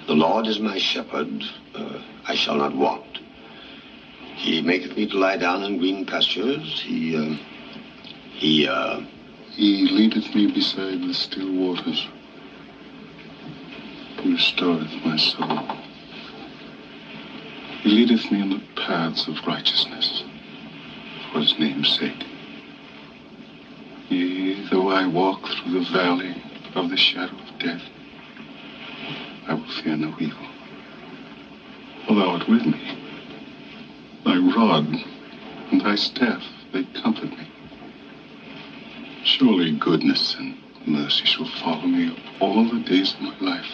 The Lord is my shepherd, I shall not want. He maketh me to lie down in green pastures. He leadeth me beside the still waters. He restoreth my soul. He leadeth me in the paths of righteousness for his name's sake. Yea, though I walk through the valley of the shadow of death, I will fear no evil. For thou art with me. Thy rod and thy staff, they comfort me. Surely goodness and mercy shall follow me all the days of my life.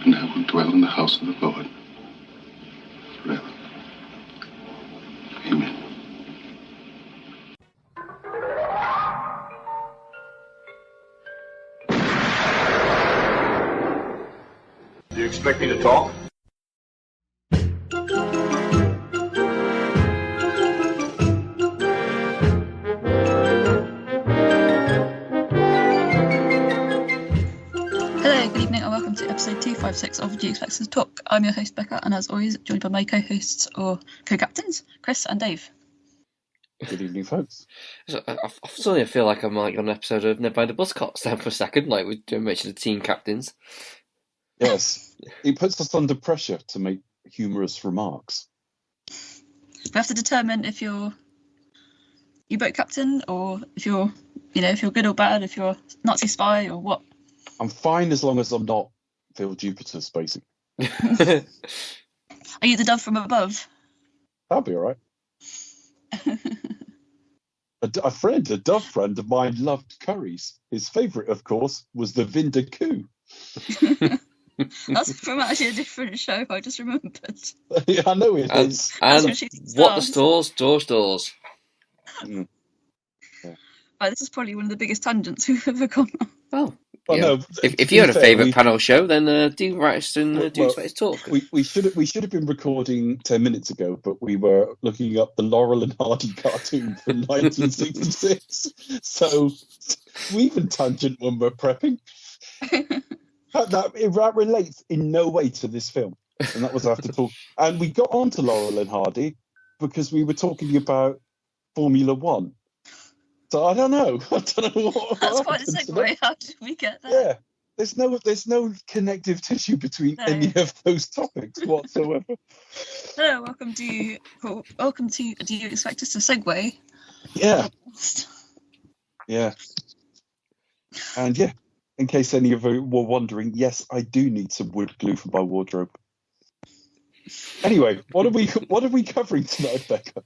And I will dwell in the house of the Lord forever. Amen. Do you expect me to talk? Episode 256 of Do You Expect Us to Talk? I'm your host Becca, and as always joined by my co-hosts or co-captains Chris and Dave. Good evening, folks. I suddenly feel like I'm like on an episode of Never Mind the Buzzcocks then for a second, like we mentioned the team captains. Yes, it puts us under pressure to make humorous remarks. We have to determine if you're U-boat captain or if you're good or bad, if you're Nazi spy or what. I'm fine as long as I'm not Phil Jupiter's, basically. Are you the dove from above? That'll be all right. a dove friend of mine loved curries. His favourite, of course, was the Vindaloo. That's from actually a different show, I just remembered. Yeah, I know it is. And what the stores? Doors. Mm. Yeah. Right, this is probably one of the biggest tangents we've ever gone on. Oh. Well, yeah. no, if you had a favourite panel show, then do write us and do expect us to talk. We should have been recording 10 minutes ago, but we were looking up the Laurel and Hardy cartoon from 1966. So we even tangent when we're prepping. That relates in no way to this film, and that was after talk. And we got on to Laurel and Hardy because we were talking about Formula One. So I don't know. What That's quite a segue. How did we get there? Yeah, there's no connective tissue between any of those topics whatsoever. Hello, welcome to. Do you expect us to segue? Yeah. Yeah. And yeah, in case any of you were wondering, yes, I do need some wood glue for my wardrobe. Anyway, what are we covering tonight, Becca?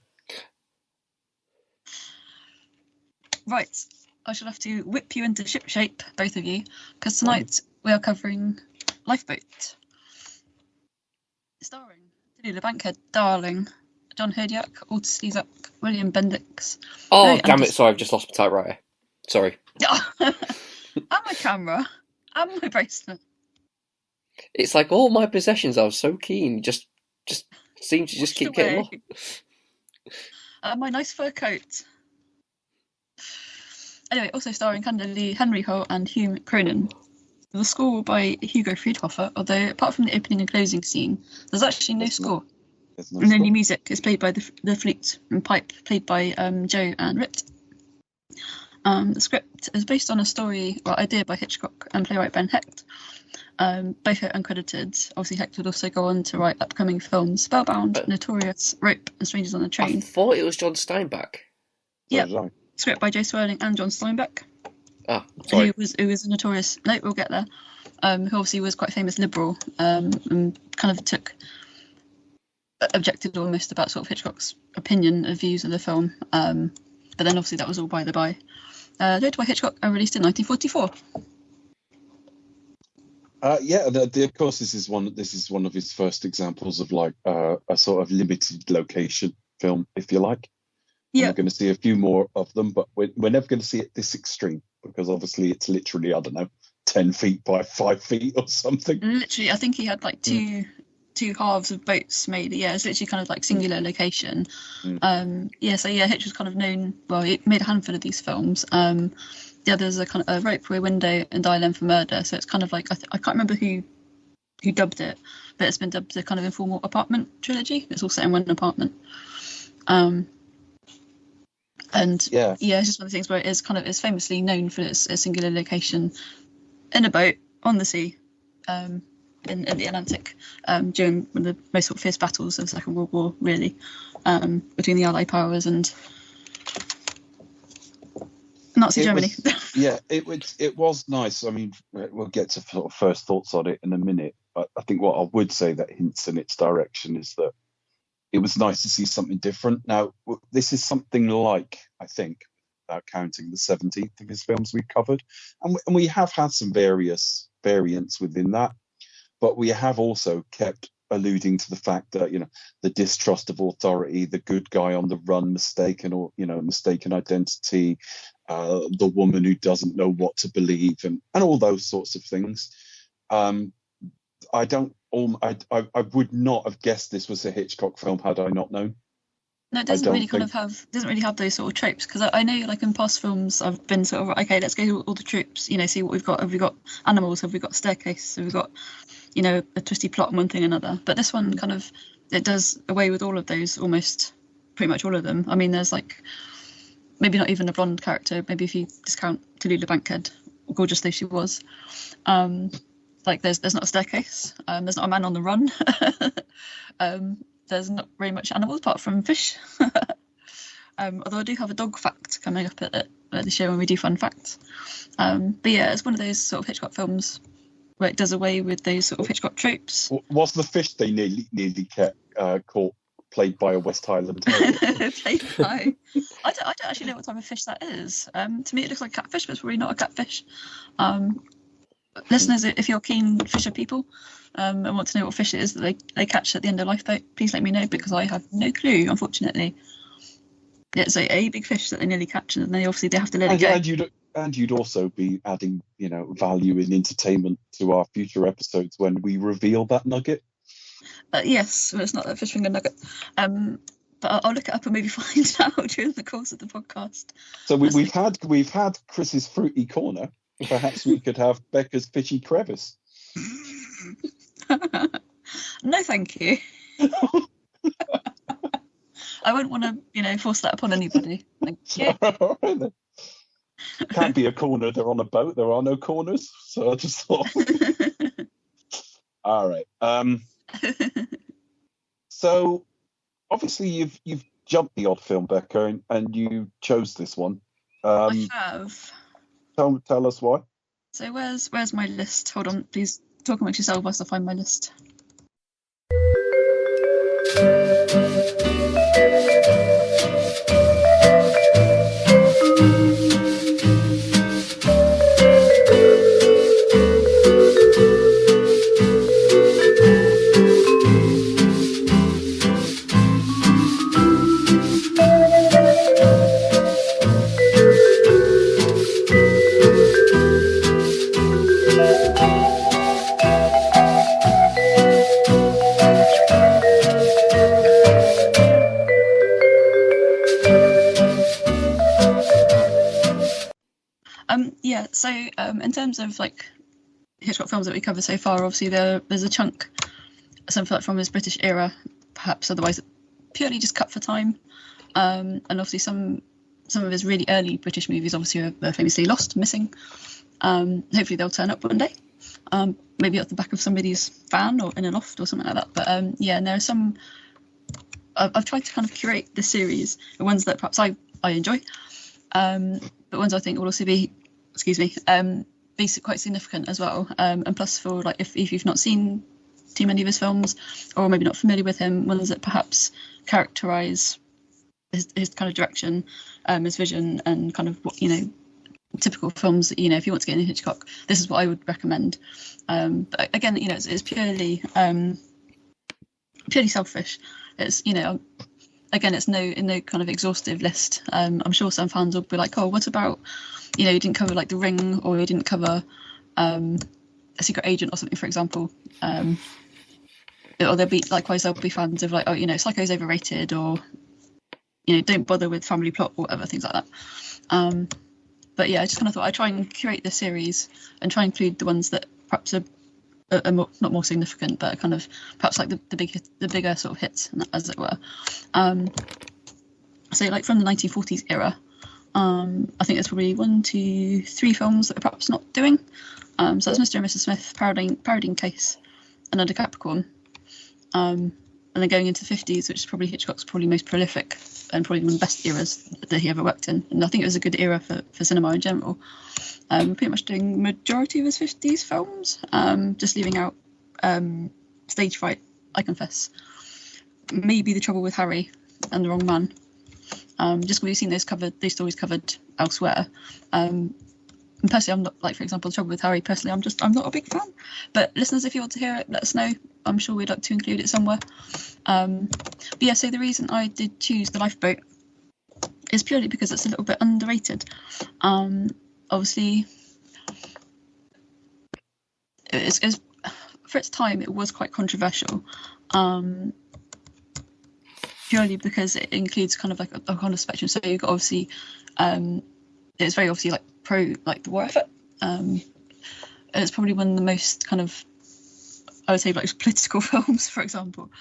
Right, I shall have to whip you into ship shape, both of you, because tonight we are covering Lifeboat, starring Tilly the Bankhead Darling, John Herdiak, Alta Slezak, William Bendix. Oh, damn it! Sorry, I've just lost my typewriter. Sorry. And my camera, and my bracelet. It's like all my possessions. I was so keen, just seem to just keep getting lost. My nice fur coat. Anyway, also starring Canada Lee, Henry Ho, and Hugh Cronin. The score by Hugo Friedhofer, although apart from the opening and closing scene, there's actually no score. And only music is played by the flute and pipe, played by Joe and Rit. The script is based on a idea by Hitchcock and playwright Ben Hecht. Both are uncredited. Obviously, Hecht would also go on to write upcoming films Spellbound, Notorious, Rope, and Strangers on the Train. I thought it was John Steinbeck. Yeah. Script by Joe Swerling and John Steinbeck. Oh, sorry. Who was a notorious... No, we'll get there. Who obviously was quite famous liberal and kind of objected almost about sort of Hitchcock's opinion of views of the film. But then obviously that was all by the by. Directed by Hitchcock and released in 1944. Of course, this is one of his first examples of like a sort of limited location film, if you like. Yeah, we're going to see a few more of them, but we're never going to see it this extreme because obviously it's literally 10 feet by 5 feet or something. Literally, I think he had like two halves of boats made. Yeah, it's literally kind of like singular location. Hitch was kind of known. Well, he made a handful of these films. The others are kind of Rope, Rear Window, and Dial M for Murder. So it's kind of like I can't remember who who dubbed it, but it's been dubbed the kind of informal apartment trilogy. It's all set in one apartment. And yeah, it's just one of the things where it's famously known for its singular location in a boat on the sea, in the Atlantic, during one of the most sort of fierce battles of the Second World War, really, between the Allied powers and Nazi Germany. It was nice. I mean, we'll get to sort of first thoughts on it in a minute, but I think what I would say that hints in its direction is that it was nice to see something different. Now, this is something like, I think, without counting the 17th of his films we covered, and we have had some various variants within that, but we have also kept alluding to the fact that, you know, the distrust of authority, the good guy on the run, mistaken identity, the woman who doesn't know what to believe, and all those sorts of things. I would not have guessed this was a Hitchcock film had I not known. No, it doesn't really have those sort of tropes, because I know, like, in past films I've been sort of, okay, let's go to all the tropes, you know, see what we've got. Have we got animals? Have we got staircase? Have we got, you know, a twisty plot and one thing or another? But this one kind of, it does away with all of those, almost pretty much all of them. I mean, there's like maybe not even a blonde character, maybe if you discount Tallulah Bankhead, gorgeous though she was. Like there's not a staircase, there's not a man on the run. There's not very much animals apart from fish. Although I do have a dog fact coming up at the show when we do fun facts. But yeah, it's one of those sort of Hitchcock films where it does away with those sort of Hitchcock tropes. Was the fish they nearly caught played by a West Highland terrier? Played by... I don't actually know what type of fish that is. To me it looks like catfish, but it's probably not a catfish. Listeners, if you're keen fisher people and want to know what fish it is that they catch at the end of Lifeboat, please let me know, because I have no clue, unfortunately. It's a big fish that they nearly catch, and then they have to let it go. And you'd also be adding, you know, value and entertainment to our future episodes when we reveal that nugget. Yes, well, it's not a fish finger nugget. But I'll look it up and maybe find out during the course of the podcast. So we've had Chris's fruity corner. Perhaps we could have Becca's fishy crevice. No, thank you. I wouldn't want to, you know, force that upon anybody. Thank you. All right, then. Can't be a corner. They're on a boat. There are no corners. So I just thought. All right. So obviously you've jumped the odd film, Becca, and you chose this one. I have. Tell us why. So where's my list? Hold on, please talk amongst yourself whilst I find my list. So in terms of like Hitchcock films that we covered so far, obviously there's a chunk, some from his British era, perhaps otherwise purely just cut for time, and obviously some of his really early British movies obviously are famously lost, missing. Hopefully they'll turn up one day, maybe at the back of somebody's van or in a loft or something like that. But yeah, and there are some. I've tried to kind of curate the series, the ones that perhaps I enjoy, but ones I think will also be, quite significant as well. And plus, for like if you've not seen too many of his films, or maybe not familiar with him, ones that perhaps characterise his kind of direction, his vision, and kind of what, you know, typical films that, you know, if you want to get into Hitchcock, this is what I would recommend. But again, you know, it's purely selfish. It's, you know, again, it's no kind of exhaustive list. I'm sure some fans will be like, oh, what about, you know, you didn't cover like The Ring, or you didn't cover A Secret Agent or something, for example. Or they'll be fans of like, oh, you know, Psycho's overrated, or, you know, don't bother with family plot or whatever, things like that. But yeah, I just kind of thought I'd try and curate the series and try and include the ones that perhaps are not more significant, but kind of perhaps like the bigger sort of hits, as it were. So like from the 1940s era, I think there's probably 1, 2, 3 films that are perhaps not doing. So that's Mr. and Mrs. Smith, parodying Case, and Under Capricorn. And then going into the 50s, which is probably Hitchcock's probably most prolific and probably one of the best eras that he ever worked in. And I think it was a good era for cinema in general. Pretty much doing majority of his 50s films, just leaving out Stage Fright, I confess. Maybe The Trouble with Harry and The Wrong Man. Just because we've seen those stories covered elsewhere. And personally, I'm not, like, for example, The Trouble with Harry, personally, I'm not a big fan. But listeners, if you want to hear it, let us know. I'm sure we'd like to include it somewhere. But yeah, so the reason I did choose The Lifeboat is purely because it's a little bit underrated. Obviously, it's for its time, it was quite controversial. Purely because it includes kind of like a kind of spectrum. So you've got obviously, it's very obviously like pro like the war effort. It's probably one of the most kind of, I would say, like political films, for example.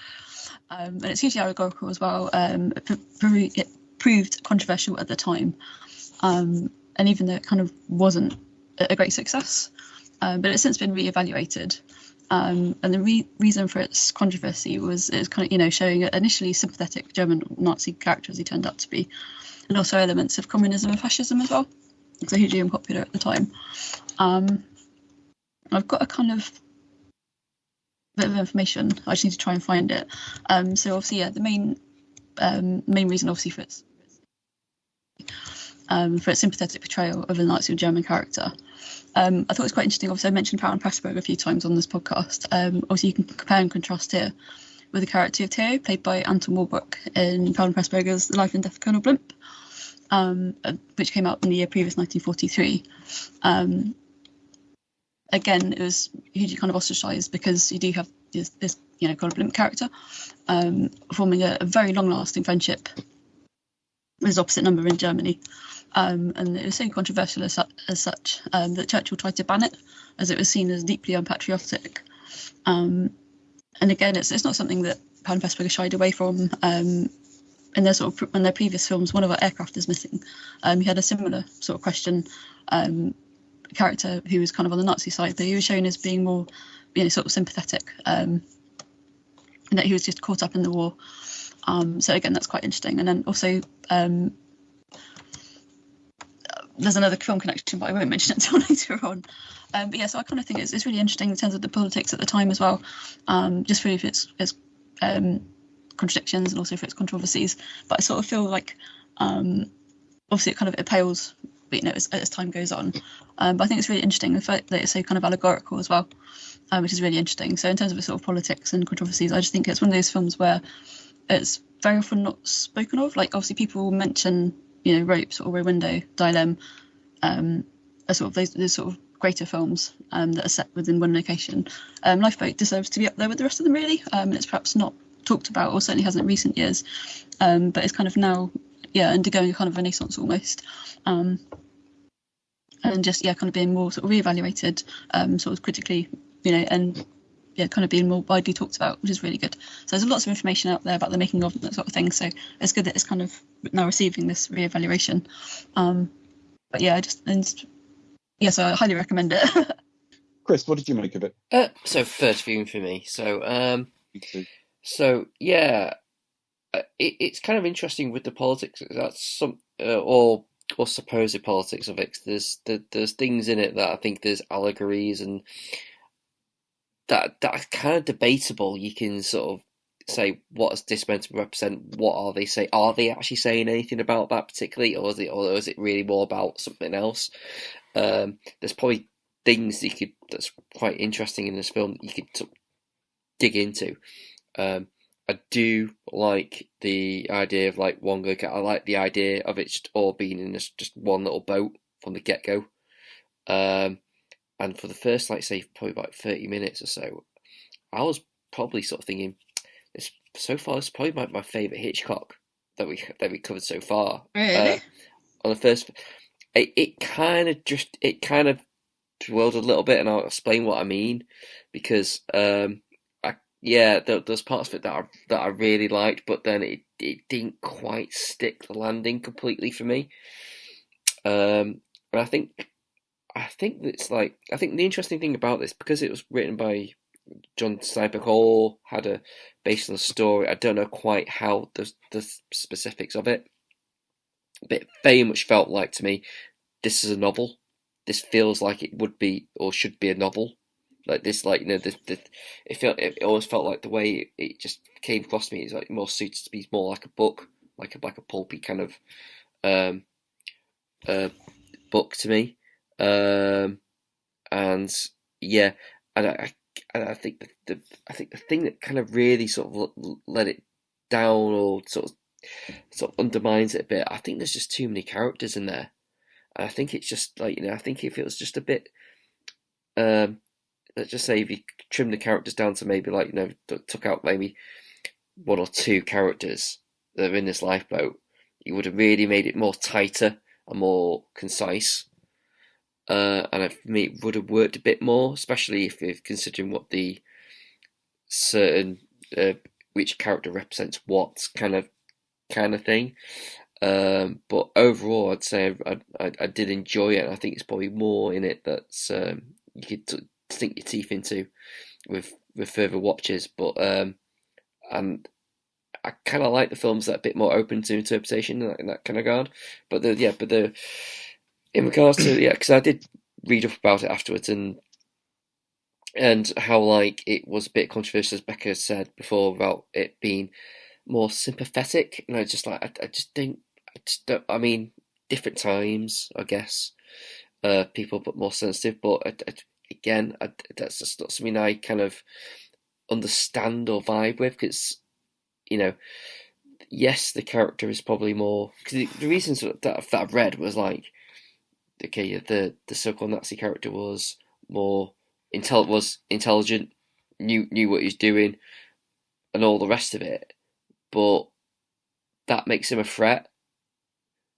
And it's hugely allegorical as well. It proved controversial at the time. And even though it kind of wasn't a great success, but it's since been reevaluated. And the reason for its controversy was it's kind of, showing initially sympathetic German Nazi character as he turned out to be, and also elements of communism and fascism as well, because they're hugely unpopular at the time. I've got a kind of bit of information. I just need to try and find it. So obviously, yeah, the main reason obviously for its sympathetic portrayal of a Nazi German character. I thought it was quite interesting. Obviously, I mentioned Powell and Pressburg a few times on this podcast. Obviously, you can compare and contrast here with the character of Theo, played by Anton Walbrook in Powell and Pressburger's The Life and Death of Colonel Blimp, which came out in the year previous, 1943. Again, it was hugely kind of ostracised because you do have this Colonel Blimp character forming a very long-lasting friendship with his opposite number in Germany. And it was so controversial as such that Churchill tried to ban it, as it was seen as deeply unpatriotic. And again, it's not something that Powell and Pressburger shied away from. In their previous films, One of Our Aircraft is Missing. He had a similar sort of question character who was kind of on the Nazi side, but he was shown as being more, sort of sympathetic, and that he was just caught up in the war. So again, that's quite interesting. And then also, there's another film connection, but I won't mention it until later on. But yeah, so I kind of think it's really interesting in terms of the politics at the time as well, just for its contradictions and also for its controversies. But I sort of feel like, obviously, it pales, as time goes on. But I think it's really interesting the fact that it's so kind of allegorical as well, which is really interesting. So in terms of its sort of politics and controversies, I just think it's one of those films where it's very often not spoken of. Like, obviously, people mention, Ropes or Rear Window, Dilemma, as sort of those sort of greater films that are set within one location. Lifeboat deserves to be up there with the rest of them, really. It's perhaps not talked about, or certainly hasn't in recent years, but it's kind of now, undergoing a kind of renaissance almost. And just, kind of being more sort of reevaluated, sort of critically, and kind of being more widely talked about, which is really good. So there's lots of information out there about the making of and that sort of thing. So it's good that it's kind of now receiving this reevaluation. But so I highly recommend it. Chris, what did you make of it? So first viewing for me. So it's kind of interesting with the politics. That's some or supposed politics of it. There's things in it that I think there's allegories and that's kind of debatable. You can sort of say, what is this meant to represent? What are they saying? Are they actually saying anything about that particularly, or is it really more about something else? There's probably things that's quite interesting in this film that you could sort of dig into. I do like the idea of like one go. I like the idea of it just all being in just one little boat from the get go. And for the first, probably about 30 minutes or so, I was probably sort of thinking, so far, it's probably my favourite Hitchcock that we covered so far. Really? On the first, it kind of world a little bit, and I'll explain what I mean, because there's parts of it that I really liked, but then it didn't quite stick the landing completely for me. And I think it's like, I think the interesting thing about this, because it was written by John Steinbeck, or had a based on the story, I don't know quite how the specifics of it, but it very much felt like to me, this is a novel. This feels like it would be or should be a novel. Like this, like, you know, it always felt like the way it just came across to me is like more suited to be more like a book, like a pulpy kind of book to me. And yeah, and I think the thing that kind of really sort of let it down, or sort of undermines it a bit, I think there's just too many characters in there. And I think it's just like, you know, I think if it was just a bit, let's just say if you trim the characters down to maybe, like, you know, took out maybe one or two characters that are in this lifeboat, you would have really made it more tighter and more concise. And for me, it would have worked a bit more, especially if you're considering what the certain which character represents what kind of thing. But overall, I'd say I did enjoy it. I think it's probably more in it that's you could sink your teeth into with further watches. But and I kind of like the films that are a bit more open to interpretation in that kind of regard. But in regards to, because I did read up about it afterwards, and how, like, it was a bit controversial, as Becca said before, about it being more sympathetic, and I just don't. I mean, different times, I guess, people but more sensitive. But again, that's just not something I kind of understand or vibe with, because, you know, yes, the character is probably more, because the reasons that I've read was like, okay, the so-called Nazi character was more intelligent, knew what he was doing, and all the rest of it, but that makes him a threat.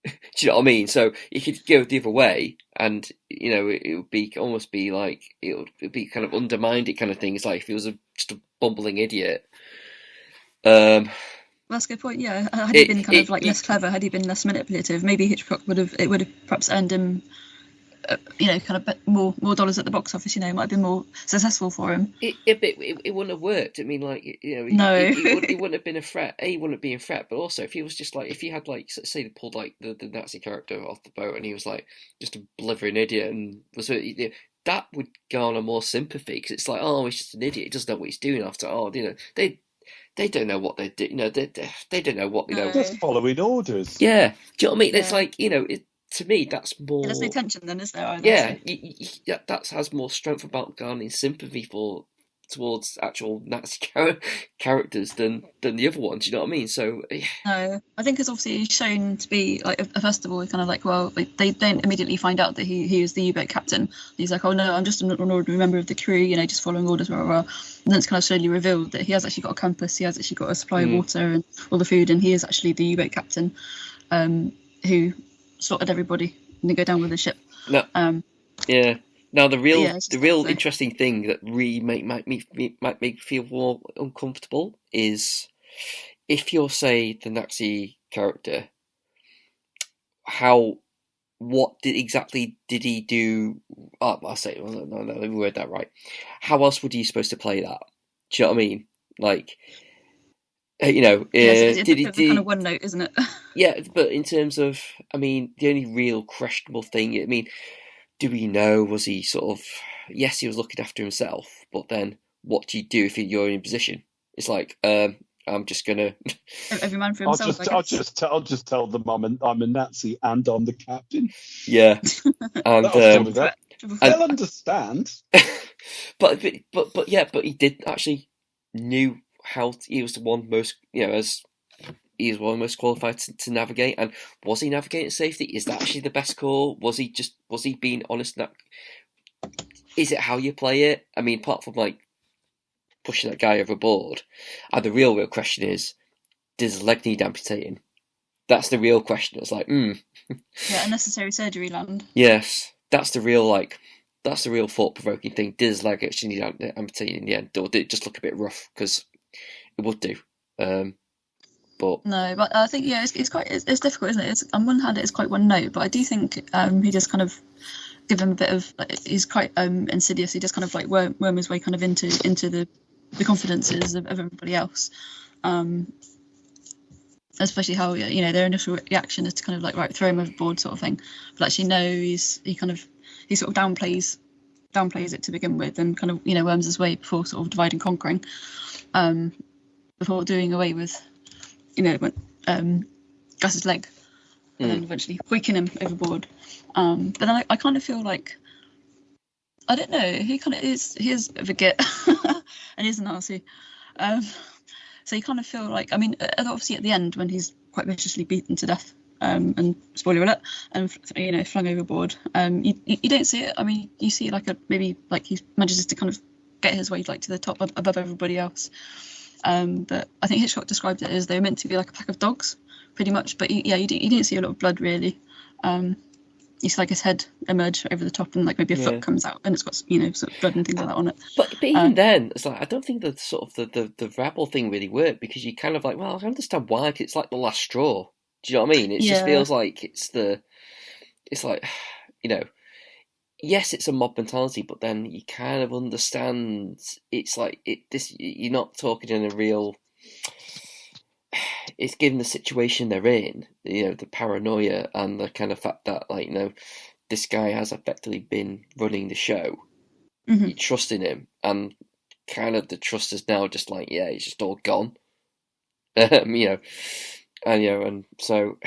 Do you know what I mean? So you could go the other way, and, you know, it would be almost be like it would be kind of undermined it kind of thing. It's like if he was just a bumbling idiot. That's a good point. Yeah, had he been kind of like less clever, had he been less manipulative, maybe Hitchcock would have perhaps earned him, you know, kind of more dollars at the box office. You know, it might have been more successful for him. It wouldn't have worked. I mean, like, you know, no, it wouldn't have been a threat. He wouldn't be a threat, but also if he was just like, if he had, like, say they pulled like the Nazi character off the boat and he was like just a blithering idiot, and was, you know, that would garner more sympathy, because it's like, oh, he's just an idiot. He doesn't know what he's doing. After, oh, you know, they don't know what they do. You know, they don't know what, you know. Just following orders. Yeah, do you know what I mean? Yeah. It's like, you know, to me, that's more. There's no tension then, is there? Either, yeah, that has more strength about garnering sympathy towards actual Nazi characters than the other ones. You know what I mean? So no, I think it's obviously shown to be like first of all, kind of like, well, they don't immediately find out that he is the U-boat captain. He's like, oh no, I'm just an ordinary member of the crew, you know, just following orders, blah, blah, blah. And then it's kind of slowly revealed that he has actually got a compass, he has actually got a supply of water and all the food, and he is actually the U-boat captain, who slaughtered everybody and they go down with the ship. No. Yeah. Now the real interesting thing that really might make me feel more uncomfortable is if you're, say, the Nazi character, what exactly did he do? Oh, I'll say, no, let me word that right. How else would you supposed to play that? Do you know what I mean? Like, you know, it's kind of one note, isn't it? Yeah, but in terms of, I mean, the only real questionable thing, I mean, do we know, was he sort of, yes, he was looking after himself, but then what do you do if you're in a position? It's like, I'm just gonna. Every man for himself. I'll just tell them I'm a Nazi and I'm the captain. Yeah, and they'll understand. But he did actually knew how he was the one most, you know, as he was one most qualified to navigate. And was he navigating safety? Is that actually the best call? Was he being honest? Is it how you play it? I mean, apart from like pushing that guy overboard, and the real question is, does his leg need amputating? That's the real question. It's like, yeah, unnecessary surgery land. Yes, that's the real, like, that's the real thought-provoking thing. Did his leg actually need amputating in the end, or did it just look a bit rough? Because it would do. But no, but I think it's difficult, isn't it? It's, on one hand, it's quite one note, but I do think he just kind of give him a bit of. He's quite insidious. He just kind of like worm his way kind of into the confidences of everybody else. Especially how their initial reaction is to kind of like throw him overboard sort of thing, but actually no, he sort of downplays it to begin with, and kind of worms his way before sort of divide and conquering, before doing away with Gus's leg, and then eventually hoiking him overboard. But then I kind of feel like, I don't know, he is a bit of a git and he's an arsey. So you kind of feel like, I mean, obviously at the end when he's quite viciously beaten to death, and spoiler alert, and flung overboard, you don't see it. I mean, you see maybe he manages to kind of get his way to the top above everybody else. But I think Hitchcock described it as they were meant to be like a pack of dogs, pretty much. But you don't see a lot of blood really. You see his head emerge over the top, and maybe a foot comes out, and it's got sort of blood and things like that on it. But even then, it's I don't think the sort of the rabble thing really worked, because you kind of I understand why. It's like the last straw. Do you know what I mean? It just feels like it's yes, it's a mob mentality, but then you kind of understand it's you're not talking in a real. It's given the situation they're in, the paranoia and the kind of fact that, this guy has effectively been running the show. Mm-hmm. You trust in him, and kind of the trust is now just he's just all gone. And so.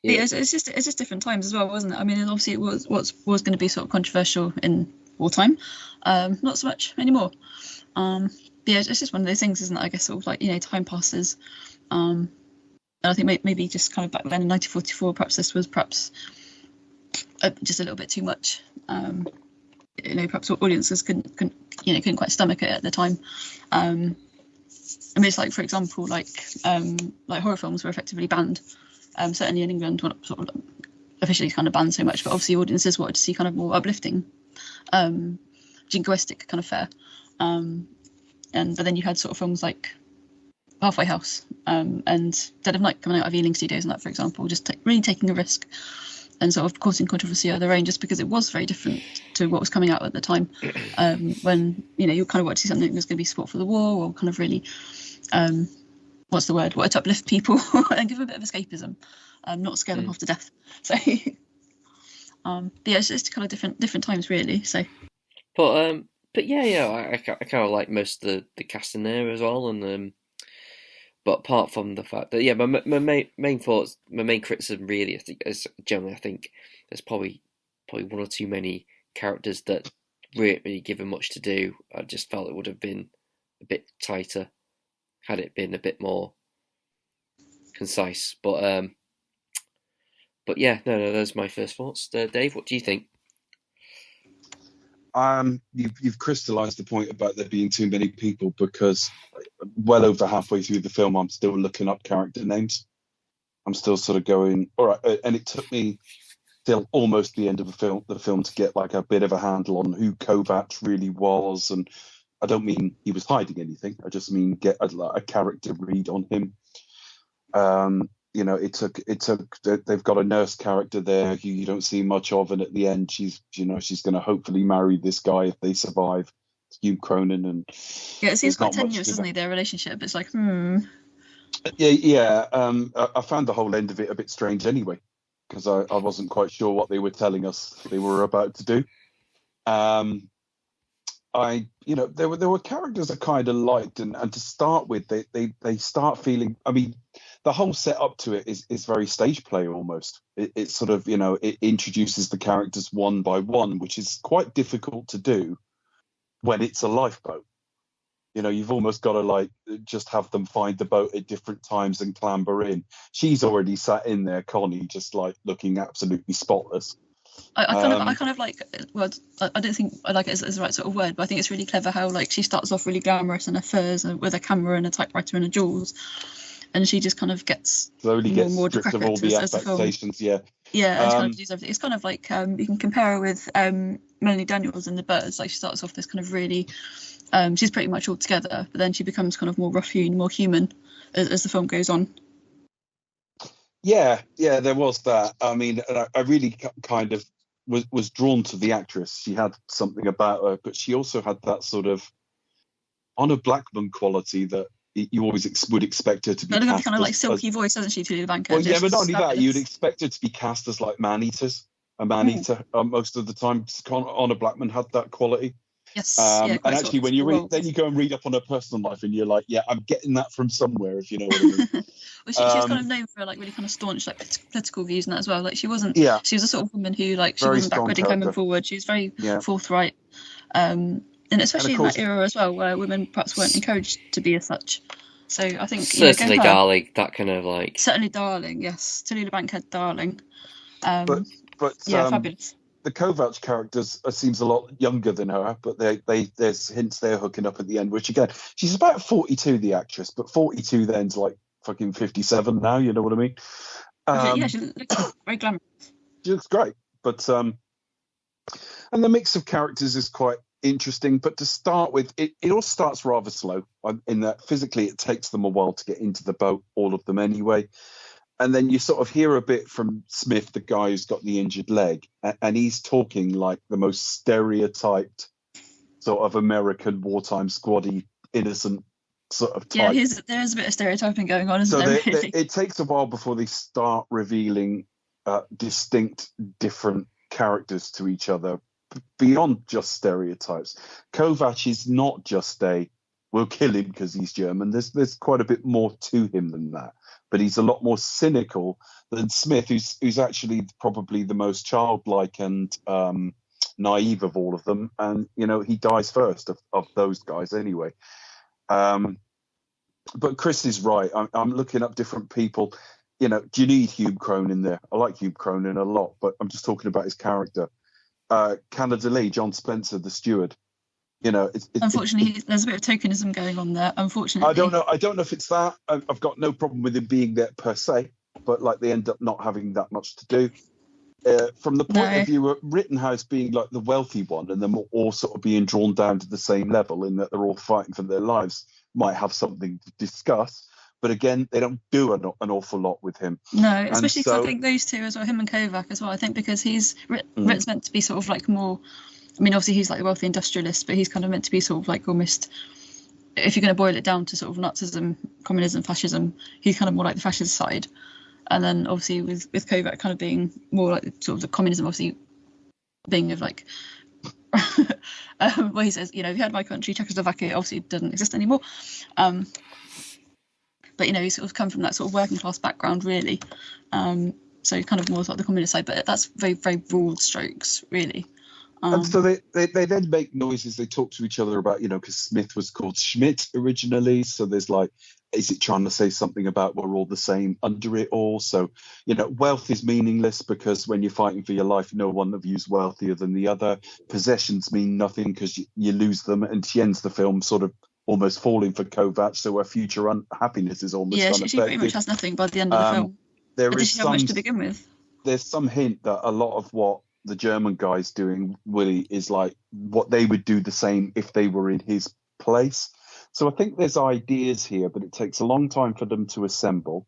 Yeah, it's just different times as well, wasn't it? I mean, obviously it was going to be sort of controversial in wartime, not so much anymore. It's just one of those things, isn't it? I guess sort of time passes. And I think maybe just kind of back then in 1944, perhaps this was just a little bit too much. Perhaps audiences couldn't quite stomach it at the time. I mean, it's for example, horror films were effectively banned. Certainly in England, not sort of officially kind of banned so much, but obviously audiences wanted to see kind of more uplifting, jingoistic kind of fare. But then you had sort of films like Halfway House and Dead of Night coming out of Ealing Studios and that, for example, just really taking a risk and sort of causing controversy of their own, just because it was very different to what was coming out at the time, when you kind of want to see something that was going to be support for the war, or kind of really what's the word? What to uplift people and give them a bit of escapism, not scare them off to death. So, it's just kind of different times, really. So, but I kind of like most of the cast in there as well, and but apart from the fact that my main thoughts, my main criticism really, I think there's probably one or too many characters that really given much to do. I just felt it would have been a bit tighter had it been a bit more concise. But those are my first thoughts. Dave, what do you think? You've crystallised the point about there being too many people, because well over halfway through the film, I'm still looking up character names. I'm still sort of going, all right, and it took me till almost the end of the film to get a bit of a handle on who Kovac really was, and I don't mean he was hiding anything. I just mean get a character read on him. It took. They've got a nurse character there who you don't see much of, and at the end, she's going to hopefully marry this guy if they survive, Hugh Cronin, and it seems quite tenuous, doesn't it? Their relationship. It's Yeah. I found the whole end of it a bit strange anyway, because I wasn't quite sure what they were telling us they were about to do. There were characters I kind of liked, and to start with, they start feeling. I mean, the whole setup to it is very stage play almost. It's sort of it introduces the characters one by one, which is quite difficult to do when it's a lifeboat. You've almost got to just have them find the boat at different times and clamber in. She's already sat in there, Connie, just looking absolutely spotless. I kind of like. Well, I don't think I like it as the right sort of word, but I think it's really clever how she starts off really glamorous in her furs and with a camera and a typewriter and a jewels, and she just kind of gets slowly more and more stripped of decrepit all the as the film. affectations. Yeah. Yeah, and she kind of does everything. It's kind of you can compare her with Melanie Daniels in The Birds, like she starts off this kind of really, she's pretty much all together, but then she becomes kind of more rough-hewn, more human as the film goes on. Yeah, there was that. I mean, I really kind of was drawn to the actress. She had something about her, but she also had that sort of Honor Blackman quality that you always would expect her to be. Kind of like silky voice, hasn't she, Talia Banker? Well, yeah, but not only that, you'd expect her to be cast as like man-eaters. A man-eater most of the time. Honor Blackman had that quality. Yes. And actually, when you read, then you go and read up on her personal life, and you're like, yeah, I'm getting that from somewhere, if you know what I mean. Well, she was kind of known for like really kind of staunch like political views and that as well. Like she wasn't. Yeah. She was a sort of woman who like she wasn't backward in coming forward. She was very forthright. And especially in that era as well, where women perhaps weren't encouraged to be as such. So I think certainly, darling, that kind of like certainly, darling. Yes, Talia Bankhead, darling. But fabulous. The Kovacs characters seems a lot younger than her, but there's hints they're hooking up at the end. Which again, she's about 42, the actress, but 42 then's like fucking 57 now. You know what I mean? She looks very glamorous. She looks great, but and the mix of characters is quite interesting. But to start with, it all starts rather slow. In that physically, it takes them a while to get into the boat, all of them anyway. And then you sort of hear a bit from Smith, the guy who's got the injured leg, and he's talking like the most stereotyped sort of American wartime squaddy, innocent sort of type. Yeah, there is a bit of stereotyping going on, isn't there? Really? It takes a while before they start revealing distinct, different characters to each other beyond just stereotypes. Kovac is not just we'll kill him because he's German. There's quite a bit more to him than that. But he's a lot more cynical than Smith, who's actually probably the most childlike and naive of all of them. And, he dies first of those guys anyway. But Chris is right. I'm looking up different people. Do you need Hugh Cronin there? I like Hugh Cronin a lot, but I'm just talking about his character. Canada Lee, John Spencer, the steward. Unfortunately, there's a bit of tokenism going on there. Unfortunately, I don't know if it's that. I've got no problem with him being there per se, but like they end up not having that much to do. From the point of view of Rittenhouse being like the wealthy one, and them all sort of being drawn down to the same level in that they're all fighting for their lives, might have something to discuss. But again, they don't do an awful lot with him. No, especially because I think those two as well, him and Kovac as well. I think because Rit's meant to be sort of like more. I mean, obviously he's like a wealthy industrialist, but he's kind of meant to be sort of like almost, if you're going to boil it down to sort of Nazism, communism, fascism, he's kind of more like the fascist side. And then obviously with Kovac kind of being more like sort of the communism, obviously being of like, where he says, if you had my country, Czechoslovakia obviously doesn't exist anymore. But, he's sort of come from that sort of working class background, really. So kind of more like the communist side, but that's very, very broad strokes, really. And so they then make noises. They talk to each other about, because Smith was called Schmidt originally. So there's like, is it trying to say something about we're all the same under it all? So, wealth is meaningless because when you're fighting for your life, no one of you is wealthier than the other. Possessions mean nothing because you lose them. And she ends the film sort of almost falling for Kovac. So her future happiness is almost unaffected. She pretty much has nothing by the end of the film. Did she have much to begin with? There's some hint that a lot of what the German guy's doing, Willie, is like what they would do the same if they were in his place. So I think there's ideas here, but it takes a long time for them to assemble.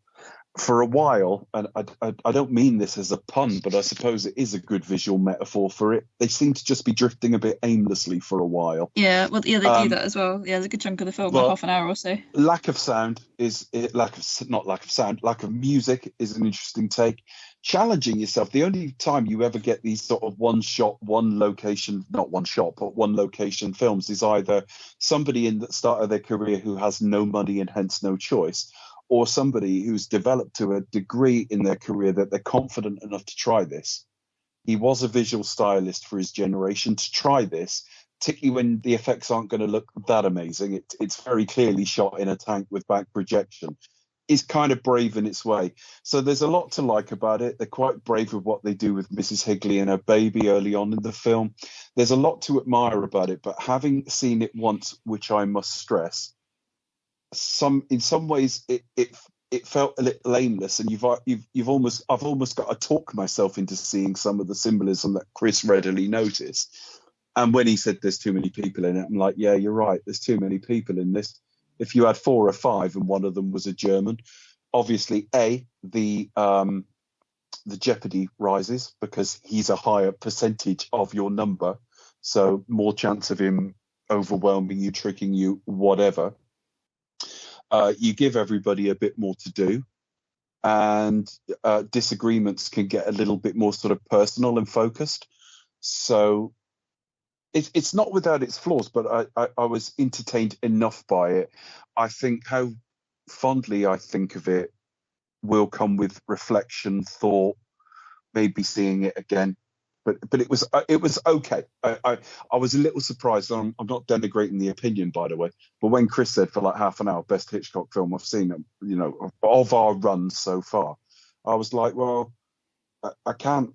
For a while, and I don't mean this as a pun, but I suppose it is a good visual metaphor for it. They seem to just be drifting a bit aimlessly for a while. Yeah, well, they do that as well. Yeah, there's a good chunk of the film, like half an hour or so. Lack of music is an interesting take. Challenging yourself. The only time you ever get these sort of one location films is either somebody in the start of their career who has no money and hence no choice, or somebody who's developed to a degree in their career that they're confident enough to try this. He was a visual stylist for his generation to try this, particularly when the effects aren't going to look that amazing. It's very clearly shot in a tank with back projection. Is kind of brave in its way. So there's a lot to like about it. They're quite brave with what they do with Mrs. Higley and her baby early on in the film. There's a lot to admire about it, but having seen it once, which I must stress, in some ways it felt a little aimless, and I've almost got to talk myself into seeing some of the symbolism that Chris readily noticed. And when he said there's too many people in it, I'm like, yeah, you're right. There's too many people in this. If you had 4 or 5 and one of them was a German, obviously, the jeopardy rises because he's a higher percentage of your number. So more chance of him overwhelming you, tricking you, whatever. You give everybody a bit more to do. And disagreements can get a little bit more sort of personal and focused. So it's not without its flaws, but I was entertained enough by it. I think how fondly I think of it will come with reflection, thought, maybe seeing it again. But it was okay. I was a little surprised. I'm not denigrating the opinion, by the way. But when Chris said for like half an hour, best Hitchcock film I've seen, you know, of our runs so far, I was like, well, I can't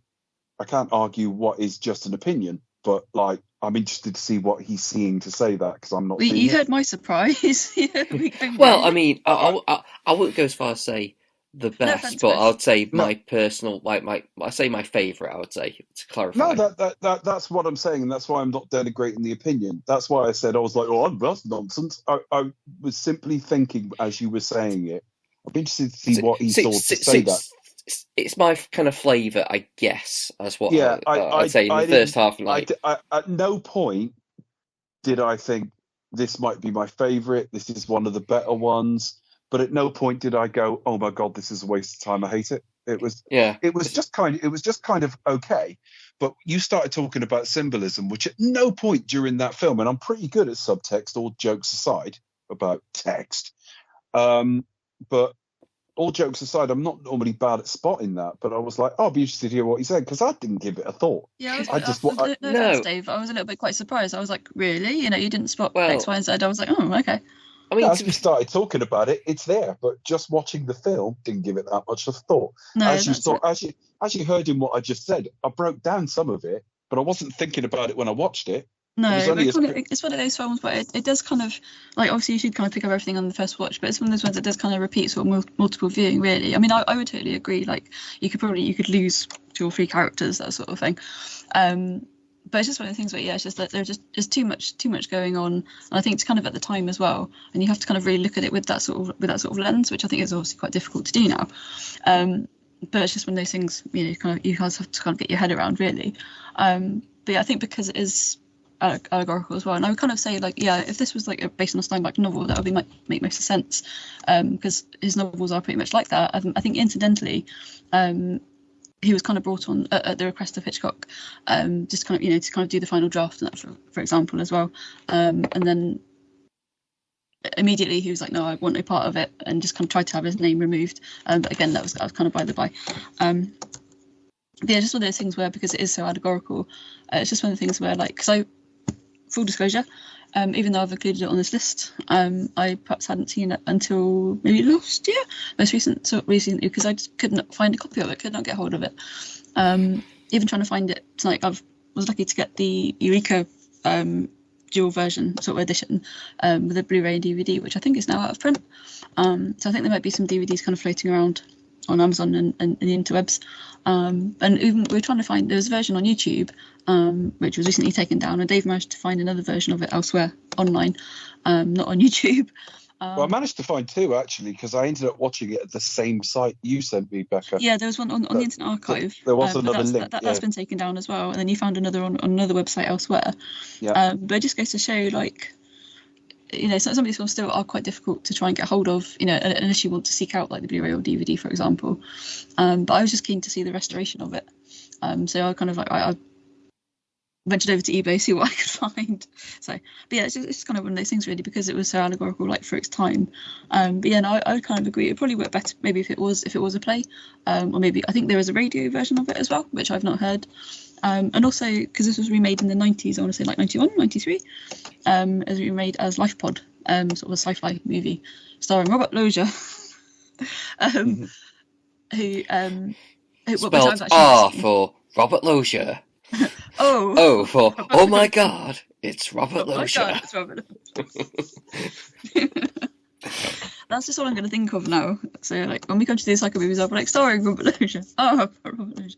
argue what is just an opinion, but like I'm interested to see what he's seeing to say that, because I'm not. Well, you heard my surprise. Well, I mean, I wouldn't go as far as say the best, but I would say my personal, I say my favourite. I would say, to clarify. No, that's what I'm saying, and that's why I'm not denigrating the opinion. That's why I said I was like, oh, that's nonsense. I was simply thinking as you were saying it. I'd be interested to see what he thought to say that. It's my kind of flavour, I guess. That's what I'd say in the first half. At no point did I think this might be my favourite. This is one of the better ones. But at no point did I go, oh my God, this is a waste of time. I hate it. It was just kind of okay. But you started talking about symbolism, which at no point during that film, and I'm pretty good at subtext, all jokes aside about text. But all jokes aside, I'm not normally bad at spotting that. But I was like, oh, I'll be interested to hear what he said, because I didn't give it a thought. Yeah, no, Dave, I was a little bit quite surprised. I was like, really? You know, you didn't spot X, Y, and Z. I was like, oh, okay. I mean, as we started talking about it, it's there, but just watching the film didn't give it that much of thought. No, as you heard in what I just said, I broke down some of it, but I wasn't thinking about it when I watched it. No, it's one of those films where it does kind of, like, obviously you should kind of pick up everything on the first watch, but it's one of those ones that does kind of repeat sort of multiple viewing, really. I mean, I would totally agree. Like, you could lose 2 or 3 characters, that sort of thing. But it's just one of the things where, yeah, it's just that there's too much going on. And I think it's kind of at the time as well. And you have to kind of really look at it with that sort of lens, which I think is obviously quite difficult to do now. But it's just one of those things, you know, you guys have to kind of get your head around, really. But yeah, I think because it is allegorical as well. And I would kind of say, like, yeah, if this was like based on a Steinbeck novel, that would make most sense. Because his novels are pretty much like that. I think incidentally, he was kind of brought on at the request of Hitchcock, just kind of, you know, to kind of do the final draft, and that for example as well. And then immediately he was like, no, I want no part of it, and just kind of tried to have his name removed. But again, that was kind of by the by. But yeah, just one of those things where, because it is so allegorical, it's just one of the things where, like, so full disclosure, even though I've included it on this list, I perhaps hadn't seen it until maybe last year, recently, because I just could not find a copy of it, could not get hold of it. Even trying to find it tonight, I was lucky to get the Eureka dual version sort of edition with a Blu-ray and DVD, which I think is now out of print. So I think there might be some DVDs kind of floating around on Amazon and the interwebs. And even we were trying to find, there was a version on YouTube, which was recently taken down, and Dave managed to find another version of it elsewhere online, not on YouTube. Well, I managed to find 2 actually, because I ended up watching it at the same site you sent me, Becca. Yeah, there was one on the Internet Archive. There was another link. That's been taken down as well, and then you found another on another website elsewhere. Yeah. But it just goes to show, like, you know, some of these films still are quite difficult to try and get hold of, you know, unless you want to seek out like the Blu-ray or DVD, for example. But I was just keen to see the restoration of it. So I kind of like, I ventured over to eBay, see what I could find. So, but yeah, it's kind of one of those things really, because it was so allegorical, like, for its time. But yeah, no, I kind of agree. It probably worked better maybe if it was a play, or maybe I think there was a radio version of it as well, which I've not heard. And also because this was remade in the 90s, I want to say like 91, 93, as remade as Lifeboat, sort of a sci-fi movie starring Robert Loggia, who spelled R for Robert Loggia. For oh my God, it's Robert Loggia. It's Robert. That's just all I'm going to think of now. So, like, when we come to these psycho movies, I'll be like, starring Robert Loggia. Oh, Robert Loggia.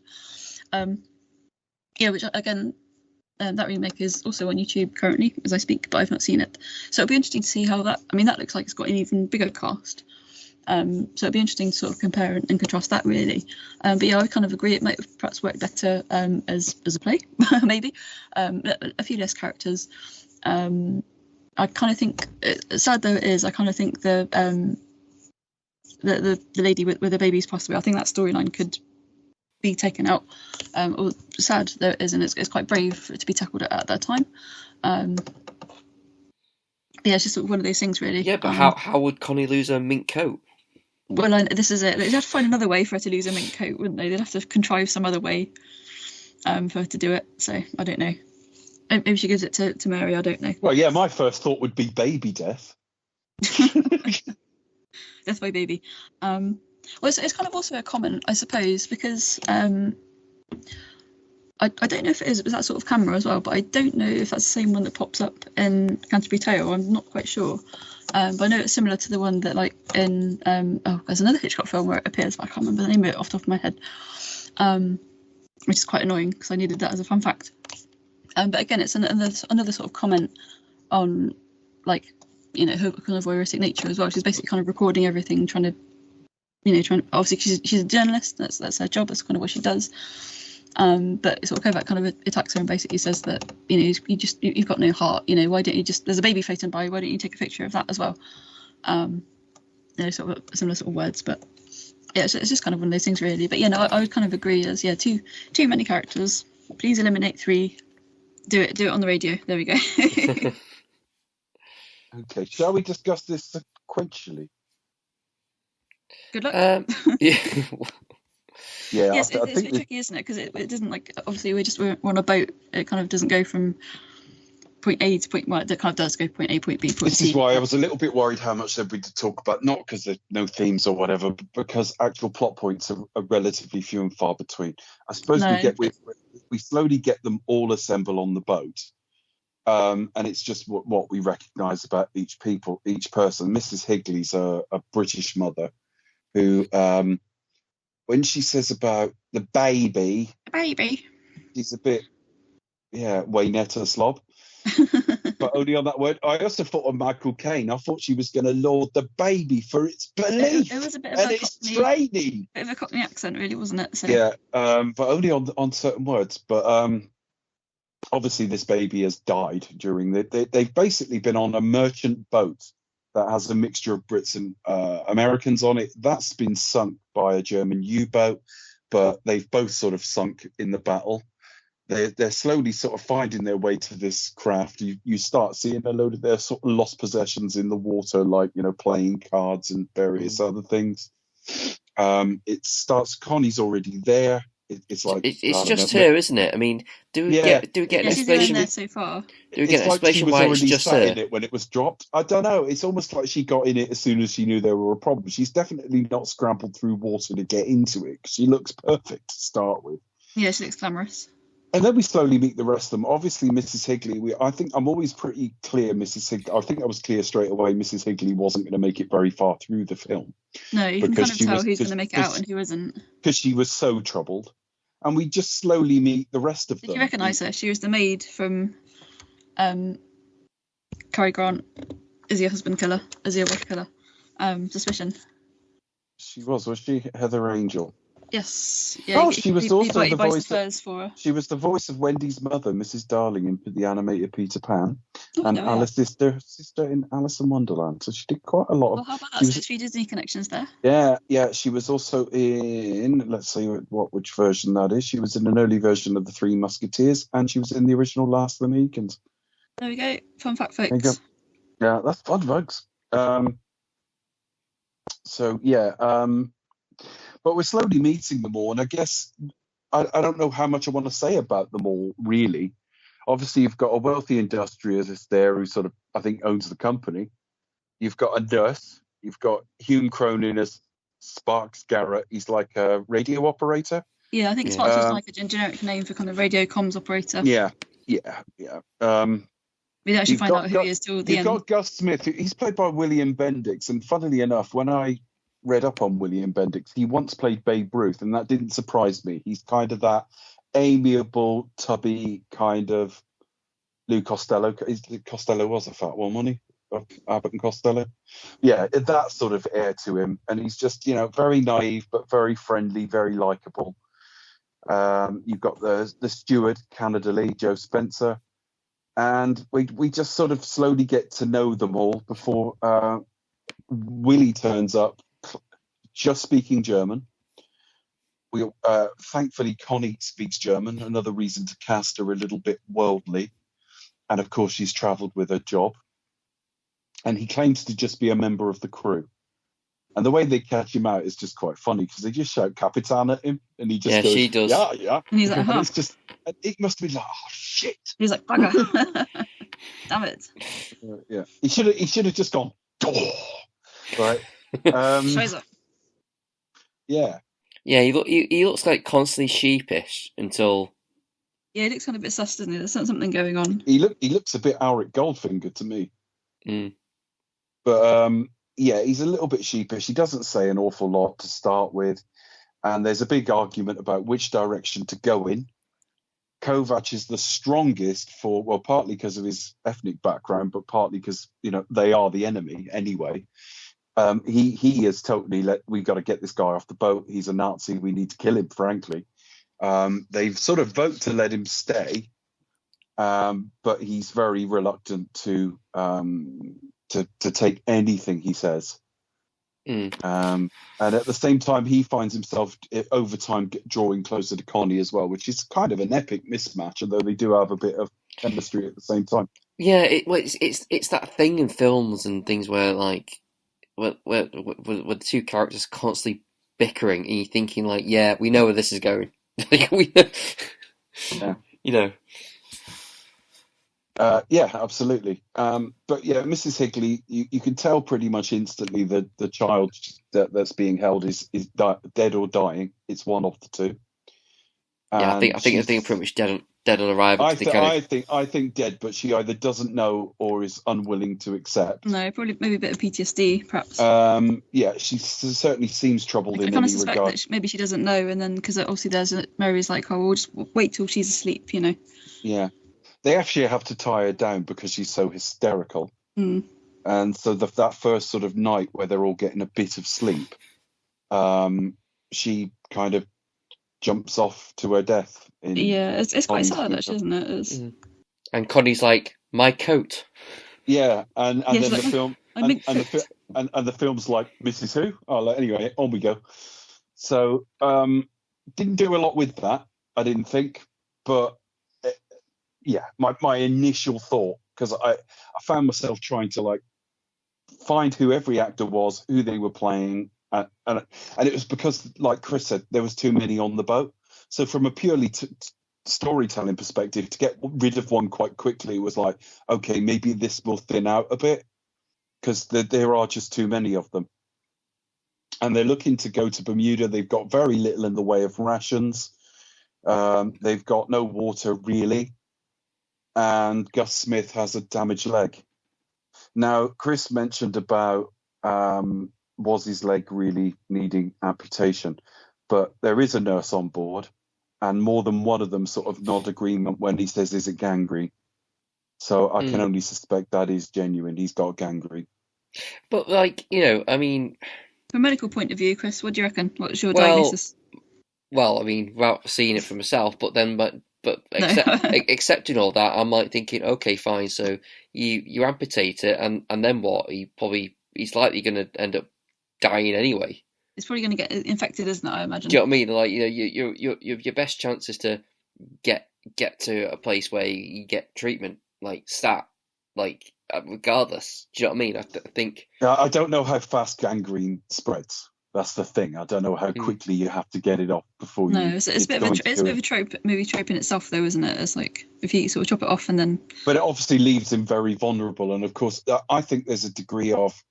Yeah, which again, that remake is also on YouTube currently as I speak, but I've not seen it. So it'll be interesting to see how that. I mean, that looks like it's got an even bigger cast. So it'll be interesting to sort of compare and contrast that, really. But yeah, I kind of agree it might have perhaps worked better as a play, maybe. A few less characters. I kind of think, sad though it is, I kind of think the lady with the babies passed away. I think that storyline could be taken out. Or sad though it is, and it's quite brave for it to be tackled at that time. Yeah, it's just sort of one of those things, really. Yeah, but how would Connie lose her mink coat? Well, this is it. They'd have to find another way for her to lose a mink coat, wouldn't they? They'd have to contrive some other way for her to do it. So I don't know. Maybe she gives it to Mary. I don't know. Well, yeah, my first thought would be baby death. Death by baby. Well, it's kind of also a comment, I suppose, because I don't know if it is that sort of camera as well, but I don't know if that's the same one that pops up in Canterbury Tale. I'm not quite sure. But I know it's similar to the one that, like, in there's another Hitchcock film where it appears, but I can't remember the name of it off the top of my head, which is quite annoying because I needed that as a fun fact. But again, it's another sort of comment on, like, you know, her kind of voyeuristic nature as well. She's basically kind of recording everything, obviously she's a journalist. That's her job. That's kind of what she does. But sort of Kovac kind of attacks her and basically says that, you know, you've got no heart. You know, why don't you just? There's a baby floating by. Why don't you take a picture of that as well? You know, sort of similar sort of words, but yeah, it's just kind of one of those things, really. But yeah, no, I would kind of agree as too many characters. Please eliminate 3. Do it on the radio. There we go. Okay, shall we discuss this sequentially? Good luck. Yeah. Yeah, yes, I it's a bit tricky, isn't it? Because it doesn't, like, obviously we're on a boat. It kind of doesn't go from point A to point. Well, it kind of does go point A, point B, point C. This is why I was a little bit worried how much there'd be to talk about, not because there's no themes or whatever, but because actual plot points are relatively few and far between. I suppose we slowly get them all assemble on the boat, and it's just what we recognise about each person. Mrs. Higley's a British mother who, when she says about the baby, she's a bit, Waynetta slob. But only on that word. I also thought of Michael Caine. I thought she was going to laud the baby for its belief. It was a bit of and a its training. Bit of a Cockney accent, really, wasn't it? So. Yeah, but only on certain words. But obviously this baby has died during they've basically been on a merchant boat that has a mixture of Brits and Americans on it. That's been sunk by a German U-boat, but they've both sort of sunk in the battle. They're slowly sort of finding their way to this craft. You start seeing a load of their sort of lost possessions in the water, like, you know, playing cards and various other things. It starts. Connie's already there. It's like it's just her, isn't it? I mean, do we get an explanation? There so far. Do we get an explanation why it's just her? In it when it was dropped? I don't know. It's almost like she got in it as soon as she knew there were a problem. She's definitely not scrambled through water to get into it. She looks perfect to start with. Yeah, she looks glamorous. And then we slowly meet the rest of them. Obviously, Mrs. Higley, I think I'm always pretty clear, Mrs. Higley. I think I was clear straight away Mrs. Higley wasn't going to make it very far through the film. No, you can kind of tell who's going to make it out and who isn't. Because she was so troubled. And we just slowly meet the rest of them. Did you recognise her? She was the maid from Cary Grant, Is He a Husband Killer? Is He a Wife Killer? Suspicion. She was she Heather Angel? Yes. Yeah, she was also the voice. For her. She was the voice of Wendy's mother, Mrs. Darling, in the animated Peter Pan, and no, Alice's sister in Alice in Wonderland. So she did quite a lot of. Well, how about that? So 3 Disney connections there. Yeah. She was also in. Let's see which version that is. She was in an early version of the Three Musketeers, and she was in the original Last of the Mohicans. There we go. Fun fact, folks. There you go. Yeah, that's fun, folks. But we're slowly meeting them all, and I guess I don't know how much I want to say about them all, really. Obviously, you've got a wealthy industrialist there who sort of, I think, owns the company. You've got a nurse. You've got Hume Cronin as Sparks Garrett. He's like a radio operator. Yeah, I think Sparks is like a generic name for kind of radio comms operator. Yeah. We don't actually find out who he is till the end. You've got Gus Smith. He's played by William Bendix, and funnily enough, when I read up on William Bendix, he once played Babe Ruth, and that didn't surprise me. He's kind of that amiable, tubby kind of Lou Costello. Costello was a fat one, wasn't he? Of Abbott and Costello. Yeah, that sort of air to him, and he's just very naive but very friendly, very likable. You've got the steward, Canada Lee, Joe Spencer, and we just sort of slowly get to know them all before Willie turns up, just speaking German. Thankfully, Connie speaks German, another reason to cast her a little bit worldly. And of course, she's travelled with her job. And he claims to just be a member of the crew. And the way they catch him out is just quite funny because they just shout Capitan at him, and he just goes, she does. Yeah. And he's like, huh. It's just, it must be like, oh shit. He's like, bugger. Damn it. Yeah. He should have just gone, oh, right. Scheiße. Yeah. Yeah, he looks like constantly sheepish until. Yeah, he looks kind of a bit sus, doesn't he? There's something going on. He looks a bit Alric Goldfinger to me. Mm. But yeah, he's a little bit sheepish. He doesn't say an awful lot to start with, and there's a big argument about which direction to go in. Kovac is the strongest partly because of his ethnic background, but partly because they are the enemy anyway. He is totally we've got to get this guy off the boat. He's a Nazi. We need to kill him, frankly. They've sort of voted to let him stay, but he's very reluctant to take anything he says. And at the same time, he finds himself over time drawing closer to Connie as well, which is kind of an epic mismatch, although they do have a bit of chemistry at the same time. Yeah, it's that thing in films and things where where the two characters constantly bickering, and you're thinking yeah, we know where this is going. Yeah. Yeah, absolutely. But yeah, Mrs. Higley, you can tell pretty much instantly that the child that's being held is dead or dying. It's one of the two. Yeah, I think pretty much dead on arrival. I think dead, but she either doesn't know or is unwilling to accept. No, probably maybe a bit of PTSD, perhaps. Yeah, she certainly seems troubled in any regard. I kind of suspect that maybe she doesn't know, and then because obviously Mary's like, oh, we'll just wait till she's asleep, Yeah, they actually have to tie her down because she's so hysterical. And so that first sort of night where they're all getting a bit of sleep, she kind of jumps off to her death. It's quite sad, actually, isn't it? And Connie's like, my coat. Yeah, and then the film and the film's like, Mrs. Who? Oh, anyway, on we go. So didn't do a lot with that, I didn't think, but yeah, my initial thought, because I found myself trying to find who every actor was, who they were playing. And it was because, like Chris said, there was too many on the boat. So from a purely storytelling perspective, to get rid of one quite quickly was like, okay, maybe this will thin out a bit because there are just too many of them. And they're looking to go to Bermuda. They've got very little in the way of rations. They've got no water, really. And Gus Smith has a damaged leg. Now, Chris mentioned about was his leg really needing amputation? But there is a nurse on board, and more than one of them sort of nod agreement when he says, is it gangrene? So I can only suspect that is genuine. He's got gangrene. But I mean... From a medical point of view, Chris, what do you reckon? What's your diagnosis? Well, I mean, without seeing it for myself, but accepting all that, I'm thinking, okay, fine, so you amputate it, and then what? He's likely going to end up dying anyway. It's probably going to get infected, isn't it? I imagine. Do you know what I mean? Your best chance is to get to a place where you get treatment, regardless. Do you know what I mean? I think. I don't know how fast gangrene spreads. That's the thing. I don't know how quickly you have to get it off before you. No, it's a bit of a trope, movie trope in itself, though, isn't it? It's like if you sort of chop it off and then. But it obviously leaves him very vulnerable, and of course, I think there's a degree of.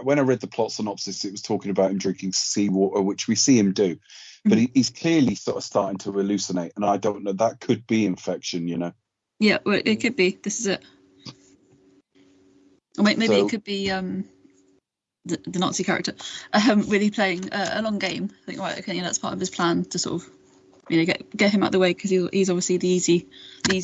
When I read the plot synopsis, it was talking about him drinking seawater, which we see him do, but he's clearly sort of starting to hallucinate, and I don't know. That could be infection, Yeah, well, it could be. This is it. Or maybe it could be the Nazi character really playing a long game. I think, right, okay, that's part of his plan to sort of, get him out of the way because he's obviously the easy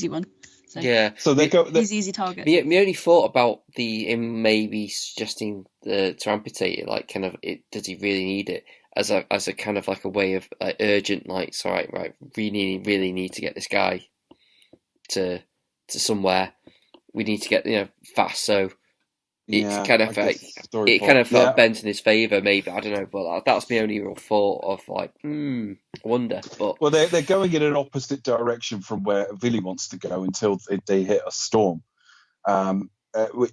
one. So Yeah. So he's easy target. Me only thought about him maybe suggesting to amputate it, like kind of does he really need it as a kind of like a way of like urgent, like it's all right, really need to get this guy to somewhere. We need to get fast, so it's kind of like it kind of felt bent in his favour, maybe, I don't know, but that's my only real thought of like, I wonder. But well, they're going in an opposite direction from where Billy wants to go until they hit a storm.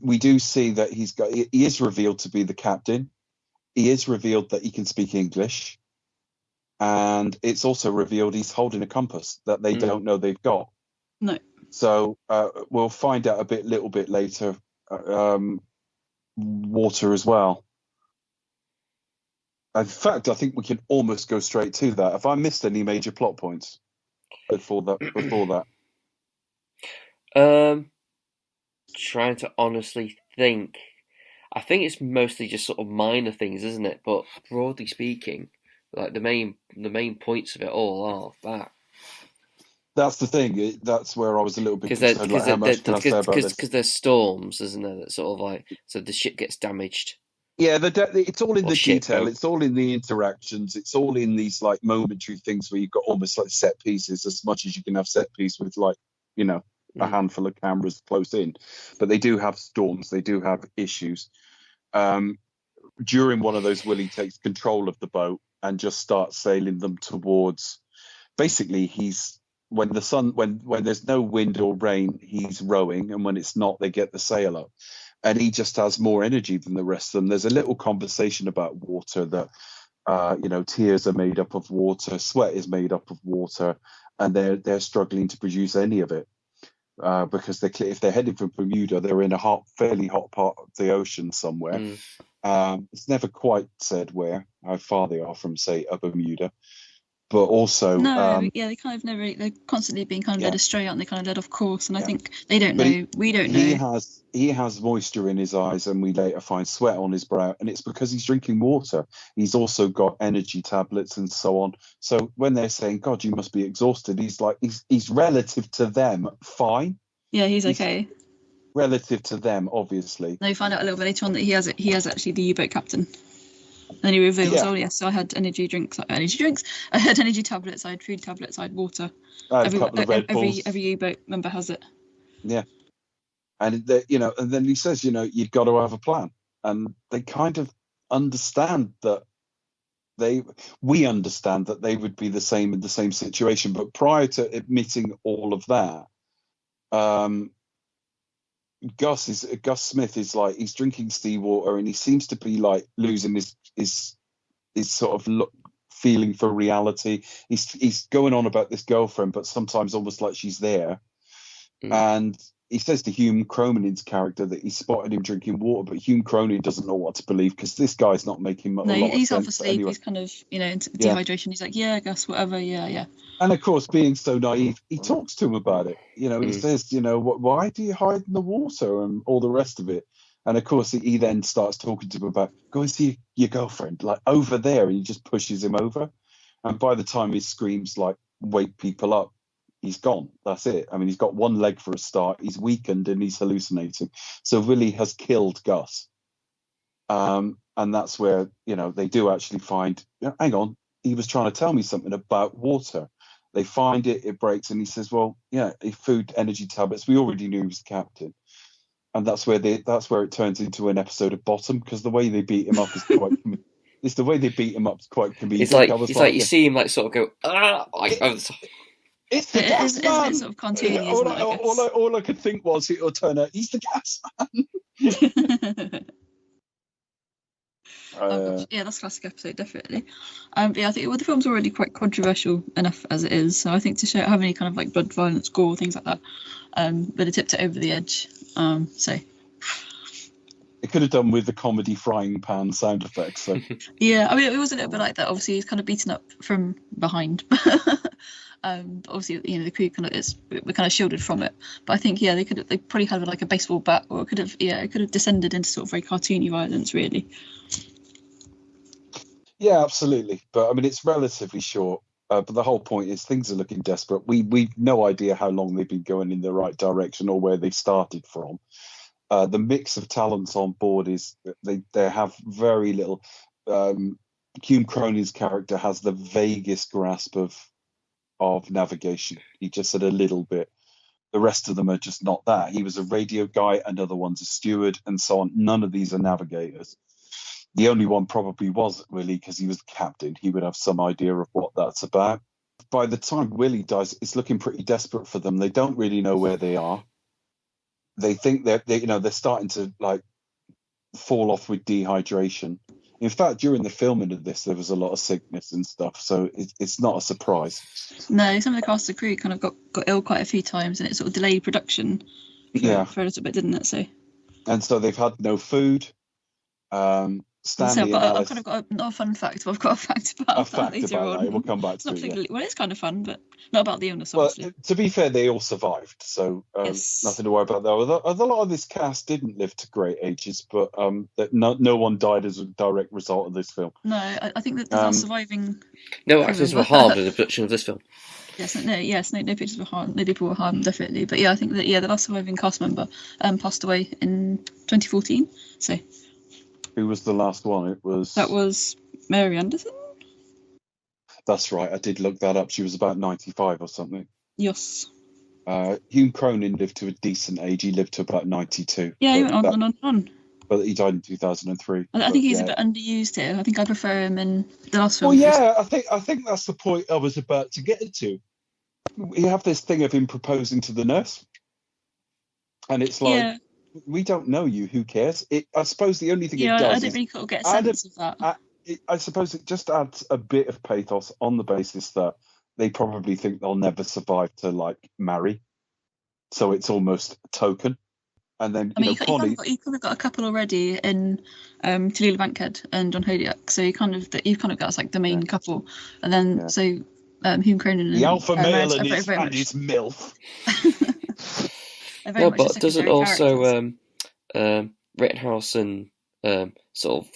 We do see that he is revealed to be the captain. He is revealed that he can speak English, and it's also revealed he's holding a compass that they don't know they've got. No. So we'll find out a little bit later. Water as well. In fact, I think we can almost go straight to that. Have I missed any major plot points before that? Trying to honestly think. I think it's mostly just sort of minor things, isn't it? But broadly speaking, like the main points of it all are that. That's the thing. That's where I was a little bit concerned. Because there's storms, isn't there? That sort of like, so the ship gets damaged. Yeah, it's all in the detail. It's all in the interactions. It's all in these like momentary things where you've got almost like set pieces, as much as you can have set piece with like a handful of cameras close in. But they do have storms. They do have issues. During one of those, Willie takes control of the boat and just starts sailing them towards. Basically, when there's no wind or rain, he's rowing, and when it's not, they get the sail up, and he just has more energy than the rest of them. There's a little conversation about water that tears are made up of water, sweat is made up of water, and they're struggling to produce any of it because if they're heading for Bermuda, they're in a fairly hot part of the ocean somewhere. It's never quite said how far they are from, say, a Bermuda. But also, they kind of never. They're constantly being kind of led astray, aren't they? Kind of led off course, and I think they don't know. We don't know. He has moisture in his eyes, and we later find sweat on his brow, and it's because he's drinking water. He's also got energy tablets and so on. So when they're saying, "God, you must be exhausted," he's like, he's relative to them fine. Yeah, he's okay. Relative to them, obviously. They find out a little bit later on that he has actually the U-boat captain. Then he reveals, oh yes, so I had energy drinks. I had energy tablets. I had food tablets. I had water. I had a couple of Red Bulls. Every U-boat member has it. Yeah, and and then he says, you've got to have a plan, and they kind of understand that we understand that they would be the same in the same situation, but prior to admitting all of that, Gus Smith is like, he's drinking seawater and he seems to be like losing his sort of feeling for reality. He's going on about this girlfriend, but sometimes almost like she's there. And he says to Hume Cronin's character that he spotted him drinking water, but Hume Cronin doesn't know what to believe because this guy's not making a lot of sense. He's half asleep. Anyway. He's kind of, into dehydration. He's like, yeah, I guess, whatever, yeah. And of course, being so naive, he talks to him about it. He says, why do you hide in the water and all the rest of it? And of course, he then starts talking to him about, go and see your girlfriend, like over there. And he just pushes him over. And by the time he screams, like, wake people up, he's gone. That's it. I mean, he's got one leg for a start. He's weakened and he's hallucinating. So Willie has killed Gus. And that's where, they do actually find, hang on, he was trying to tell me something about water. They find it breaks, and he says, well, food, energy tablets. We already knew he was the captain. And that's where it turns into an episode of Bottom, because the way they beat him up is quite it's the way they beat him up is quite comedic. It's like you see him like sort of go, it's the gas man. It's sort of cartoony, isn't it? All I could think was it'll turn out he's the gas man. That's a classic episode, definitely. I think the film's already quite controversial enough as it is, so I think to have any kind of like blood, violence, gore, things like that, but it tipped it over the edge. So it could have done with the comedy frying pan sound effects. So yeah, I mean, it was a little bit like that. Obviously, he's kind of beaten up from behind. Obviously, the crew we're kind of shielded from it. But I think they probably had like a baseball bat, or it could have descended into sort of very cartoony violence, really. Yeah, absolutely. But I mean, it's relatively short. But the whole point is things are looking desperate. We've no idea how long they've been going in the right direction or where they started from. The mix of talents on board is they have very little. Hume Cronin's character has the vaguest grasp of navigation. He just said a little bit. The rest of them are just not that. He was a radio guy, another one's a steward, and so on. None of these are navigators. The only one probably was Willie because he was the captain. He would have some idea of what that's about. By the time Willie dies, it's looking pretty desperate for them. They don't really know where they are. They think they're starting to like fall off with dehydration. In fact, during the filming of this, there was a lot of sickness and stuff, so it's not a surprise. No, some of the cast and crew kind of got ill quite a few times, and it sort of delayed production for a little bit, didn't it? And so they've had no food. Stanley I've kind of got not a fun fact, but I've got a fact about that later on. We'll come back to it. Well, it's kind of fun, but not about the illness, well, obviously. To be fair, they all survived, so nothing to worry about there. A lot of this cast didn't live to great ages, but no one died as a direct result of this film. No, I think that the last surviving... No actors were harmed in the production of this film. No pictures were harmed. No people were harmed, definitely. But yeah, I think that the last surviving cast member passed away in 2014. So... Who was the last one? That was Mary Anderson. That's right. I did look that up. She was about 95 or something. Yes. Hume Cronin lived to a decent age. He lived to about 92. Yeah, he went on and on. But he died in 2003. I think he's a bit underused here. I think I prefer him in the last film. Well, yeah, I think that's the point I was about to get to. We have this thing of him proposing to the nurse, and it's like. Yeah. We don't know you. Who cares? I suppose the only thing it does I don't really get a sense of that. I suppose it just adds a bit of pathos on the basis that they probably think they'll never survive to like marry, so it's almost a token. And then you kind of got a couple already in Tallulah Bankhead and John Holyoke, so you've kind of got like the main couple, and then Hume Cronin, the alpha male and his MILF. No, but doesn't also Rittenhouse and sort of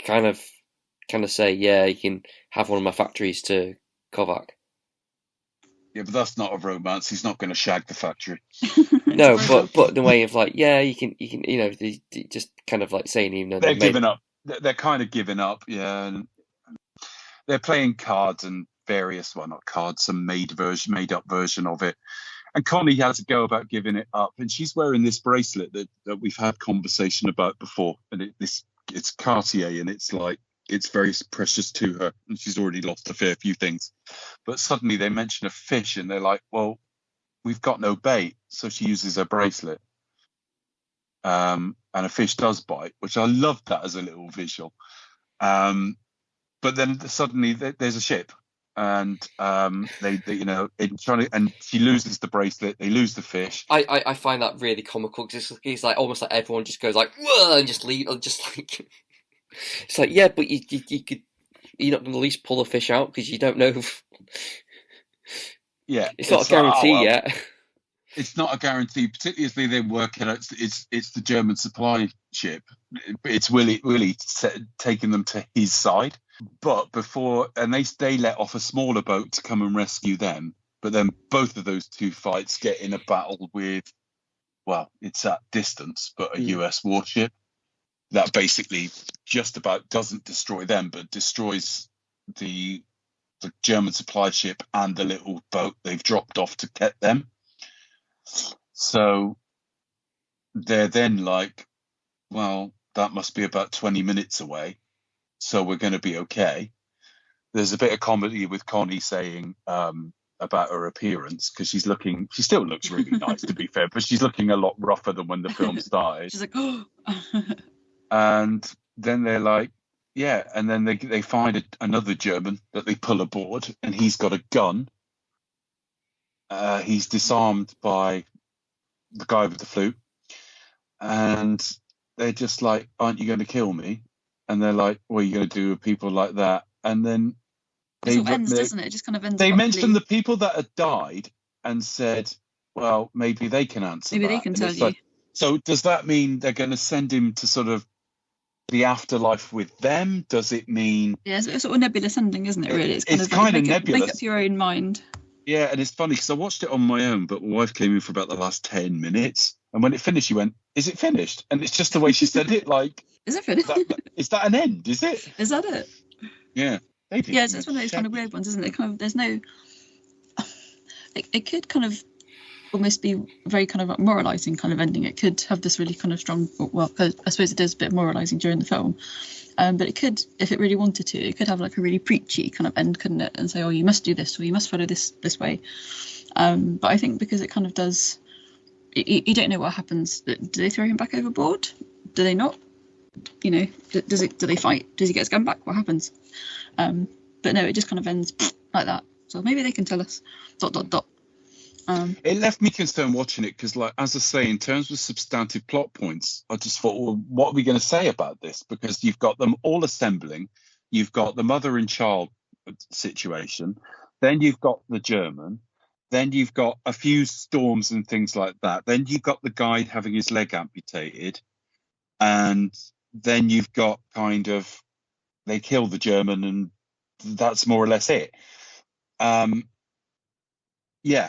kind of say, yeah, you can have one of my factories to Kovac. Yeah, but that's not a romance. He's not going to shag the factory. No, but the way of like, yeah, you can, they just kind of like saying, even though they're giving up. They're kind of giving up, yeah. And they're playing cards and various, well, not cards, some made up version of it. And Connie has a go about giving it up, and she's wearing this bracelet that we've had conversation about before, and it's Cartier, and it's like it's very precious to her, and she's already lost a fair few things. But suddenly they mention a fish, and they're like, "Well, we've got no bait," so she uses her bracelet, and a fish does bite, which I love that as a little visual. But then suddenly there's a ship. And and she loses the bracelet. They lose the fish. I find that really comical because it's like almost like everyone just goes like whoa and just leave, or just like it's like yeah, but you're not going to at least pull a fish out because you don't know. Yeah, it's not a guarantee yet. It's not a guarantee, particularly as they're working out. It's the German supply ship. It's Willie taking them to his side. But they let off a smaller boat to come and rescue them. But then both of those two fights get in a battle with, well, it's at distance, but a US warship that basically just about doesn't destroy them, but destroys the German supply ship and the little boat they've dropped off to get them. So they're then like, well, that must be about 20 minutes away. So we're going to be okay. There's a bit of comedy with Connie saying about her appearance because she still looks really nice to be fair, but she's looking a lot rougher than when the film started. She's like, oh. And then they're like, yeah, and then they find another German that they pull aboard, and he's got a gun. He's disarmed by the guy with the flute, and they're just like, aren't you going to kill me? And they're like, what are you going to do with people like that? And then it ends, doesn't it? It just kind of ends. They mentioned the people that had died and said, well, maybe they can answer. Maybe they can tell you. Like, so does that mean they're going to send him to sort of the afterlife with them? Does it mean... Yeah, it's a sort of nebulous ending, isn't it, really? It's kind of nebulous. Make up your own mind. Yeah, and it's funny because I watched it on my own, but my wife came in for about the last 10 minutes. And when it finished, she went, "Is it finished?" And it's just the way she said it, like... Is it finished? Is that an end, is it? Is that it? Yeah. Yeah, it's one of those kind of weird ones, isn't it? Kind of, there's no... It could kind of almost be very kind of moralising kind of ending. It could have this really kind of strong... Well, I suppose it does a bit of moralising during the film. But it could, if it really wanted to, it could have like a really preachy kind of end, couldn't it? And say, oh, you must do this, or you must follow this way. But I think because it kind of does... You don't know what happens. Do they throw him back overboard? Do they not? You know, do they fight? Does he get his gun back? What happens? But no, it just kind of ends like that. So maybe they can tell us. ... It left me concerned watching it because, like, as I say, in terms of substantive plot points, I just thought, well, what are we going to say about this? Because you've got them all assembling, you've got the mother and child situation, then you've got the German, then you've got a few storms and things like that, then you've got the guide having his leg amputated, and then you've got kind of they kill the German, and that's more or less it. Yeah.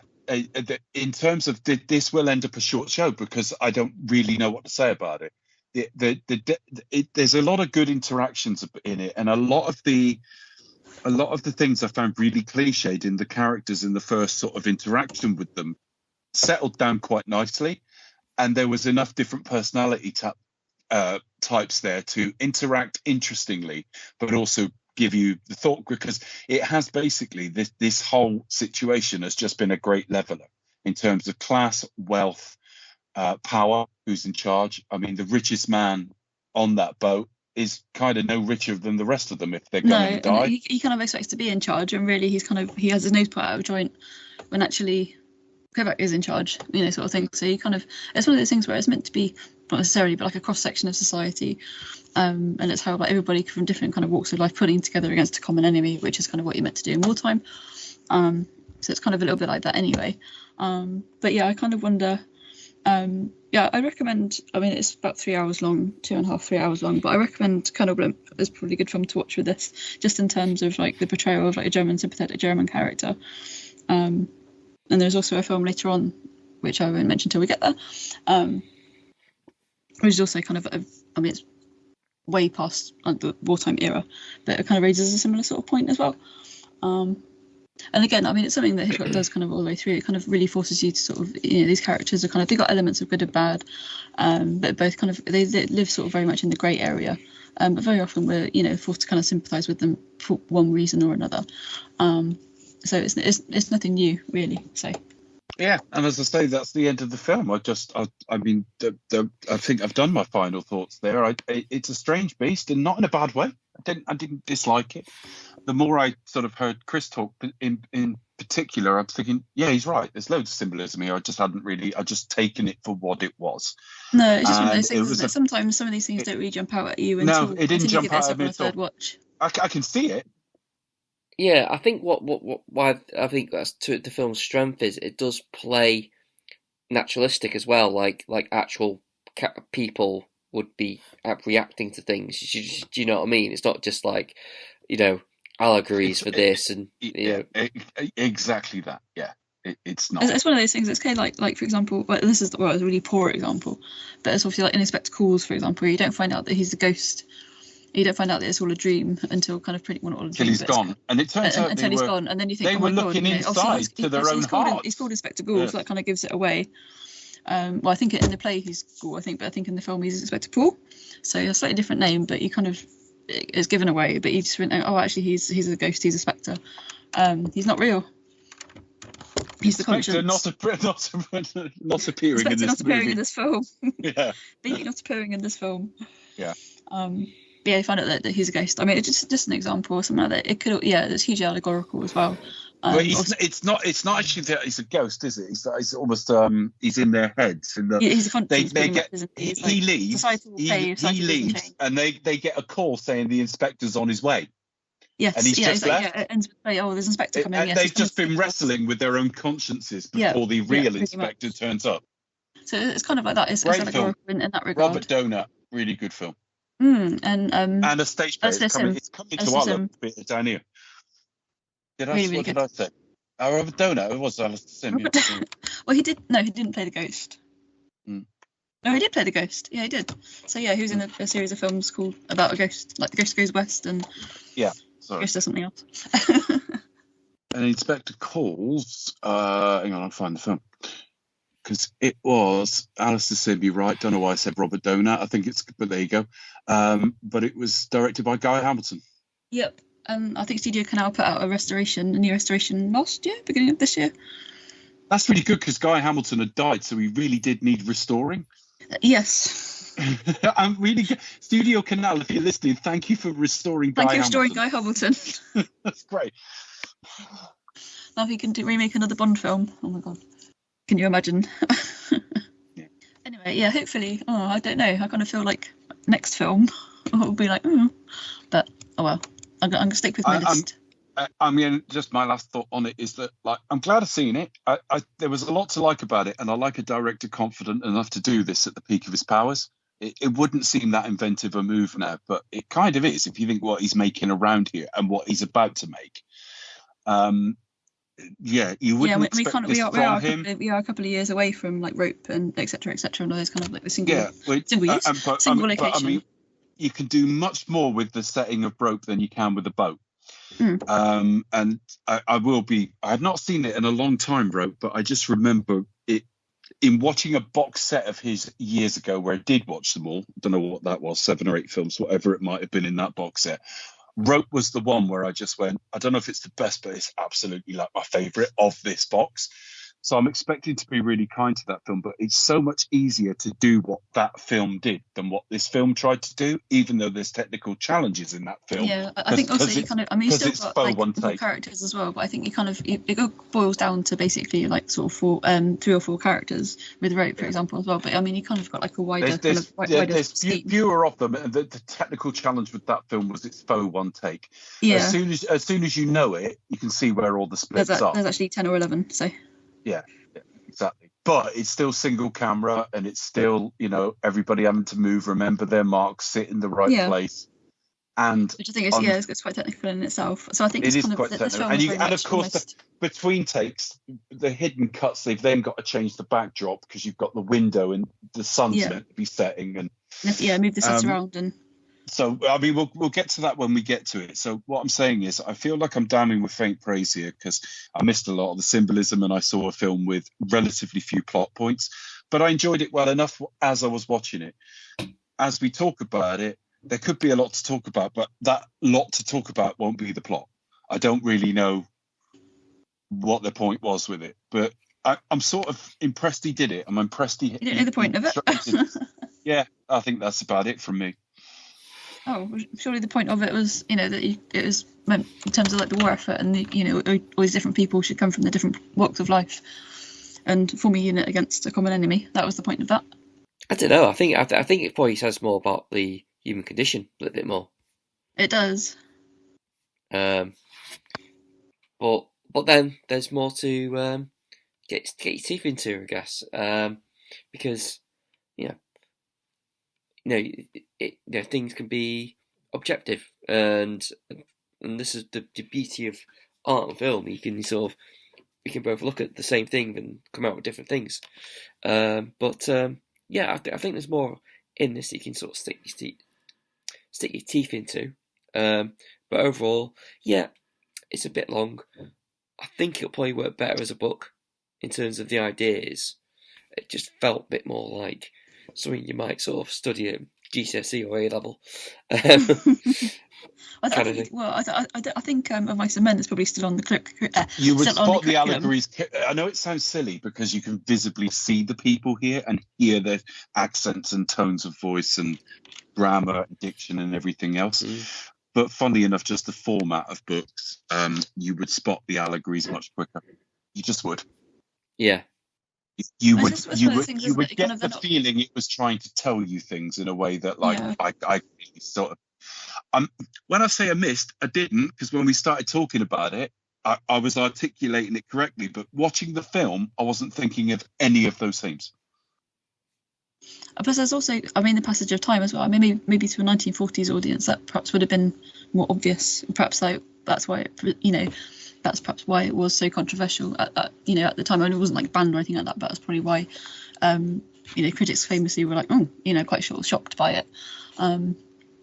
In terms of this will end up a short show because I don't really know what to say about it. There's a lot of good interactions in it, and a lot of the things I found really cliched in the characters in the first sort of interaction with them settled down quite nicely, and there was enough different personality types there to interact interestingly, but also give you the thought, because it has basically this whole situation has just been a great leveler in terms of class, wealth, power, who's in charge. I mean, the richest man on that boat is kind of no richer than the rest of them if they're going to die. He kind of expects to be in charge, and really he has his nose put out of joint when actually Quebec is in charge, you know, sort of thing. So it's one of those things where it's meant to be not necessarily, but like a cross section of society, and it's how like everybody from different kind of walks of life putting together against a common enemy, which is kind of what you're meant to do in wartime. So it's kind of a little bit like that anyway. But yeah, I kind of wonder. Yeah, I recommend. I mean, it's about 3 hours long, 2.5, 3 hours long, but I recommend Colonel Blimp is probably a good film to watch with this, just in terms of like the portrayal of like a sympathetic German character. And there's also a film later on, which I won't mention until we get there, which is also kind of, I mean, it's way past the wartime era, but it kind of raises a similar sort of point as well. And again, I mean, it's something that Hitchcock does kind of all the way through. It kind of really forces you to sort of, you know, these characters are kind of, they've got elements of good and bad, but both kind of, they live sort of very much in the grey area. But very often we're, you know, forced to kind of sympathise with them for one reason or another. So it's nothing new, really. So yeah, and as I say, that's the end of the film. I mean, I think I've done my final thoughts there. It's a strange beast, and not in a bad way. I didn't dislike it. The more I sort of heard Chris talk in particular, I'm thinking, yeah, he's right. There's loads of symbolism here. I just taken it for what it was. No, it's just one of those things, isn't it? Sometimes some of these things don't really jump out at you until it didn't jump out at me at all. Third watch. I can see it. Yeah, I think why I think that's to the film's strength is it does play naturalistic as well, like actual people would be reacting to things. Do you know what I mean? It's not just like, you know, allegories for this and you know. Exactly that. Yeah, it's not. It's one of those things. It's kind of like for example, well, this is a really poor example, but it's obviously like in Inspector Calls, for example, where you don't find out that he's a ghost. You don't find out that it's all a dream until kind of pretty well, not all a dream. Until he's gone, and it turns out until he's gone, and then you think they were looking inside to their own hearts. He's called Inspector Ghoul, so that kind of gives it away. Well, I think in the play he's Ghoul, but I think in the film he's Inspector Paul, so a slightly different name, but you kind of it's given away. But you just went, oh, actually he's a ghost, he's a spectre. He's not real. He's the conscience. Not appearing in this not appearing in this film. Yeah. Not appearing in this film. Yeah. Yeah, you find out that he's a ghost. I mean, it's just an example or something like that. It could, yeah, it's hugely allegorical as well. But it's not actually that he's a ghost, is it? It's almost he's in their heads. He's a conscience. He leaves, and they get a call saying the inspector's on his way. Yes, and he's just left. It ends with, there's an inspector coming. And they've just been wrestling with their own consciences before the real inspector turns up. So it's kind of like that. It's allegorical in that regard. Robert Donat, really good film. And a stage play. Ursula It's coming to our local theatre down here. Really, really what good. did I say? Robert Donut. It was Alistair Sim. Yeah. Well, he didn't play the ghost. Mm. No, he did play the ghost. Yeah, he did. So yeah, he was in a series of films called about a ghost, like The Ghost Goes West, and Ghost does something else. And Inspector Calls. Hang on, I'll find the film. Because it was Alistair Sim, you're right. Don't know why I said Robert Donut. I think but there you go. But it was directed by Guy Hamilton. Yep. And I think Studio Canal put out a new restoration last year, beginning of this year. That's really good because Guy Hamilton had died, so he really did need restoring. Yes. I'm really good. Studio Canal, if you're listening, thank you for restoring Guy Hamilton. Thank you for restoring Guy Hamilton. That's great. Now if you can remake another Bond film. Oh my god. Can you imagine? Yeah. Anyway, yeah, hopefully. Oh, I don't know. I kind of feel like next film will be like, but oh well. I'm gonna stick with my list. I mean, just my last thought on it is that, like, I'm glad I've seen it. There was a lot to like about it, and I like a director confident enough to do this at the peak of his powers. It wouldn't seem that inventive a move now, but it kind of is if you think what he's making around here and what he's about to make. You wouldn't expect this from him. We are a couple of years away from like Rope and etc. and all those kind of like the single location. I mean, you can do much more with the setting of Rope than you can with a boat. And I have not seen it in a long time, Rope, but I just remember it in watching a box set of his years ago where I did watch them all. I don't know what that was, 7 or 8 films, whatever it might have been in that box set. Rope was the one where I just went, I don't know if it's the best, but it's absolutely like my favourite of this box. So I'm expecting to be really kind to that film, but it's so much easier to do what that film did than what this film tried to do, even though there's technical challenges in that film. Yeah, I think also you kind of, I mean, you still got like more characters as well, but I think you kind of, it boils down to basically like sort of 3 or 4 characters with Rope, for example, as well. But I mean, you kind of got like a wider there's fewer of them, and the technical challenge with that film was its faux one take. Yeah. As soon as you know it, you can see where all the splits are. There's actually 10 or 11, so. Yeah, exactly. But it's still single camera, and it's still, everybody having to move, remember their marks, sit in the right place. And which I think is it's quite technical in itself. So I think it is quite technical. And of course, between takes, the hidden cuts, they've then got to change the backdrop because you've got the window and the sun's meant to be setting. And move the sets around and. So, I mean, we'll get to that when we get to it. So what I'm saying is I feel like I'm damning with faint praise here because I missed a lot of the symbolism and I saw a film with relatively few plot points, but I enjoyed it well enough as I was watching it. As we talk about it, there could be a lot to talk about, but that lot to talk about won't be the plot. I don't really know what the point was with it, but I'm sort of impressed he did it. I'm impressed he... You don't know the point of it? Yeah, I think that's about it from me. Oh, surely the point of it was, that it was meant in terms of like the war effort, and all these different people should come from the different walks of life and form a unit against a common enemy. That was the point of that. I don't know. I think it probably says more about the human condition a little bit more. It does. But then there's more to get your teeth into, I guess, because things can be objective, and this is the beauty of art and film. You can both look at the same thing and come out with different things. I think there's more in this you can sort of stick your teeth into. But overall, it's a bit long. I think it'll probably work better as a book in terms of the ideas. It just felt a bit more like something you might sort of study at GCSE or A level. I think of Mice and Men is probably still on the clip. You would spot the allegories. I know it sounds silly because you can visibly see the people here and hear their accents and tones of voice and grammar, diction, and everything else. But funnily enough, just the format of books, you would spot the allegories much quicker. You just would. Yeah. You would get the feeling it was trying to tell you things in a way that, I sort of. When I say I missed, I didn't, because when we started talking about it, I was articulating it correctly. But watching the film, I wasn't thinking of any of those themes. Plus, there's also, I mean, the passage of time as well. I mean, maybe to a 1940s audience, that perhaps would have been more obvious. Perhaps that's why that's perhaps why it was so controversial at the time. I mean, it wasn't like banned or anything like that, but that's probably why critics famously were like, quite shocked by it. And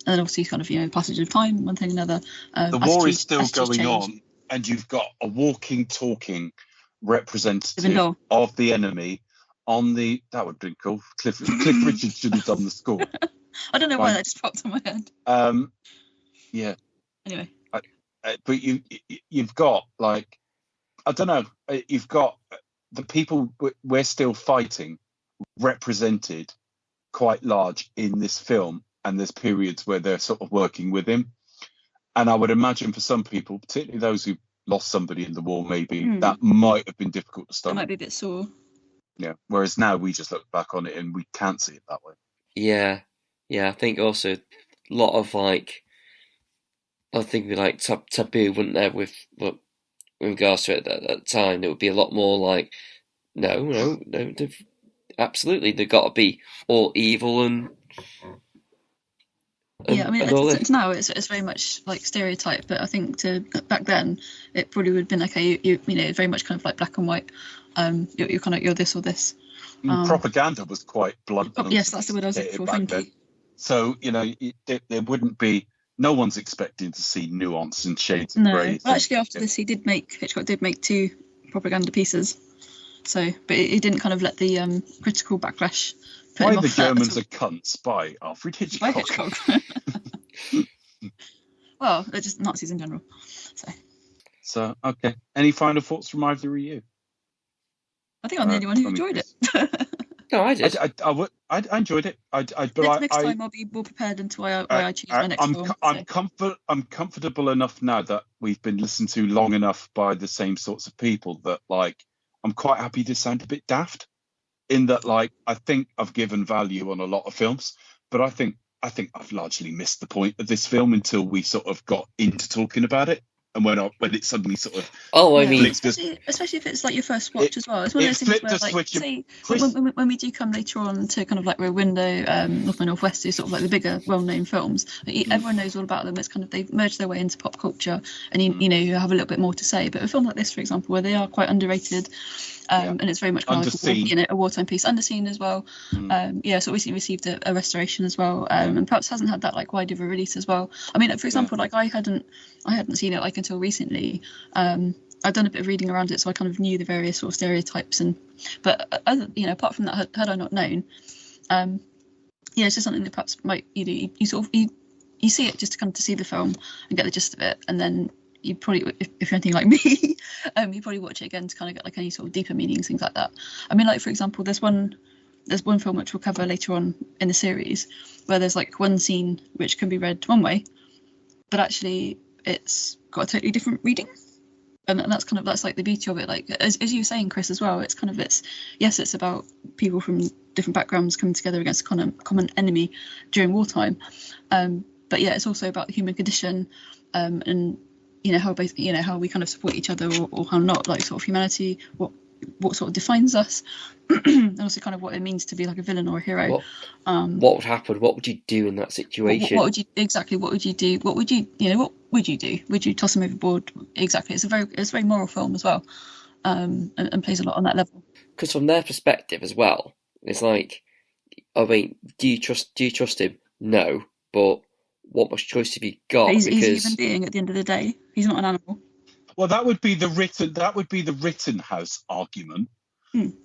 then obviously kind of the passage of time, one thing another. The war is still going on, and you've got a walking, talking representative of the enemy on the. That would have been cool. Cliff Richard should have done the score. I don't know why that just popped in my head. Yeah. Anyway. But you've got like, I don't know. You've got the people we're still fighting represented quite large in this film, and there's periods where they're sort of working with him. And I would imagine for some people, particularly those who lost somebody in the war, maybe that might have been difficult to stomach. It might be a bit sore. Yeah. Whereas now we just look back on it and we can't see it that way. Yeah. I think also a lot of like, I think we like taboo, wouldn't there? With regards to it at that time, it would be a lot more like, no, absolutely, they've got to be all evil and yeah. I mean, it's now it's very much like stereotype, but I think back then it probably would have been okay. You very much kind of like black and white. You're kind of you're this or this. Propaganda was quite blunt. Yes, that's the word I was looking for. Thank you. So there wouldn't be. No one's expecting to see nuance and shades of grey. Well, actually, after this, Hitchcock did make 2 propaganda pieces. So, but he didn't kind of let the critical backlash put Why him off. the Germans are cunts by Alfred Hitchcock. By Hitchcock. Well, they're just Nazis in general. So okay. Any final thoughts from either of you? I think I'm the only one who enjoyed it. No, I did. I enjoyed it. But next time I'll be more prepared into why I choose my next film. I'm comfortable enough now that we've been listened to long enough by the same sorts of people that like I'm quite happy to sound a bit daft. In that, like, I think I've given value on a lot of films, but I think I've largely missed the point of this film until we sort of got into talking about it. And when it suddenly sort of especially if it's like your first watch as well. It's one of those things where like say when we do come later on to kind of like Rear Window, North by Northwest, is sort of like the bigger well-known films. Everyone knows all about them. It's kind of they've merged their way into pop culture, and you have a little bit more to say. But a film like this, for example, where they are quite underrated. And it's very much kind of like a wartime piece, underseen as well. So recently received a restoration as well, and perhaps hasn't had that like wide of a release as well. I mean, for example, like I hadn't seen it like until recently. I'd done a bit of reading around it, so I kind of knew the various sort of stereotypes, but apart from that, had I not known, it's just something that perhaps might you sort of you see it just to kind of to see the film and get the gist of it, and then you probably, if you're anything like me, you probably watch it again to kind of get like any sort of deeper meanings, things like that. I mean, like for example, there's one film which we'll cover later on in the series where there's like one scene which can be read one way, but actually it's got a totally different reading, and that's like the beauty of it. Like as you were saying, Chris, as well, it's about people from different backgrounds coming together against a common enemy during wartime, but yeah, it's also about the human condition, and how we kind of support each other or how not, like sort of humanity, what sort of defines us, and also kind of what it means to be like a villain or a hero. What would happen? What would you do in that situation? What would you do? What would you do? Would you toss him overboard? Exactly. It's a very moral film as well, and plays a lot on that level. Because from their perspective as well, it's like, I mean, do you trust him? No, but what much choice have you got? He's a human being at the end of the day. He's not an animal. Well, that would be the Rittenhouse argument,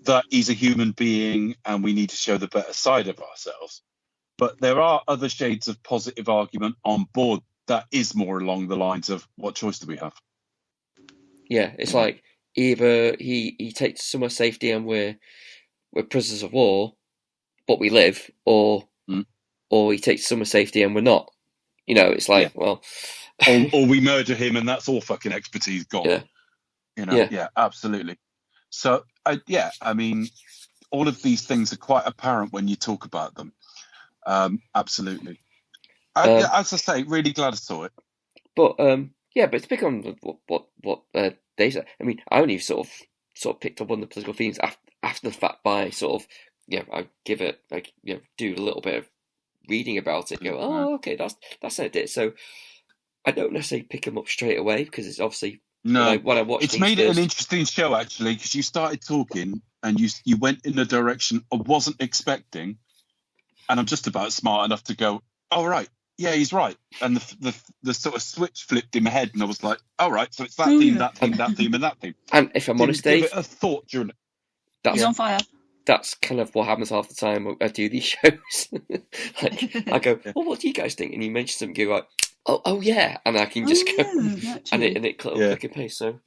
that he's a human being and we need to show the better side of ourselves. But there are other shades of positive argument on board that is more along the lines of what choice do we have? Yeah, it's like either he takes somewhere safety and we're prisoners of war, but we live, or he takes somewhere safety and we're not. It's like, well... or we murder him and that's all fucking expertise gone. Yeah, absolutely. So, I mean, all of these things are quite apparent when you talk about them. Absolutely. As I say, really glad I saw it. But, but to pick on what they said, I mean, I only sort of picked up on the political themes after the fact by sort of I give it do a little bit of reading about it. Go, oh, okay, that's it. So I don't necessarily pick them up straight away because it's obviously when I watch it's these made it first... an interesting show actually because you started talking and you went in a direction I wasn't expecting, and I'm just about smart enough to go, oh right, yeah, he's right, and the sort of switch flipped in my head, and I was like, all right, so it's that theme, that theme, that theme, and that theme. And if I'm honest, Dave, give it a thought during it. He's on fire. That's kind of what happens half the time I do these shows. Like I go, well, what do you guys think? And you mention something, you go like, oh yeah, and I can just go, and it click and paste. So,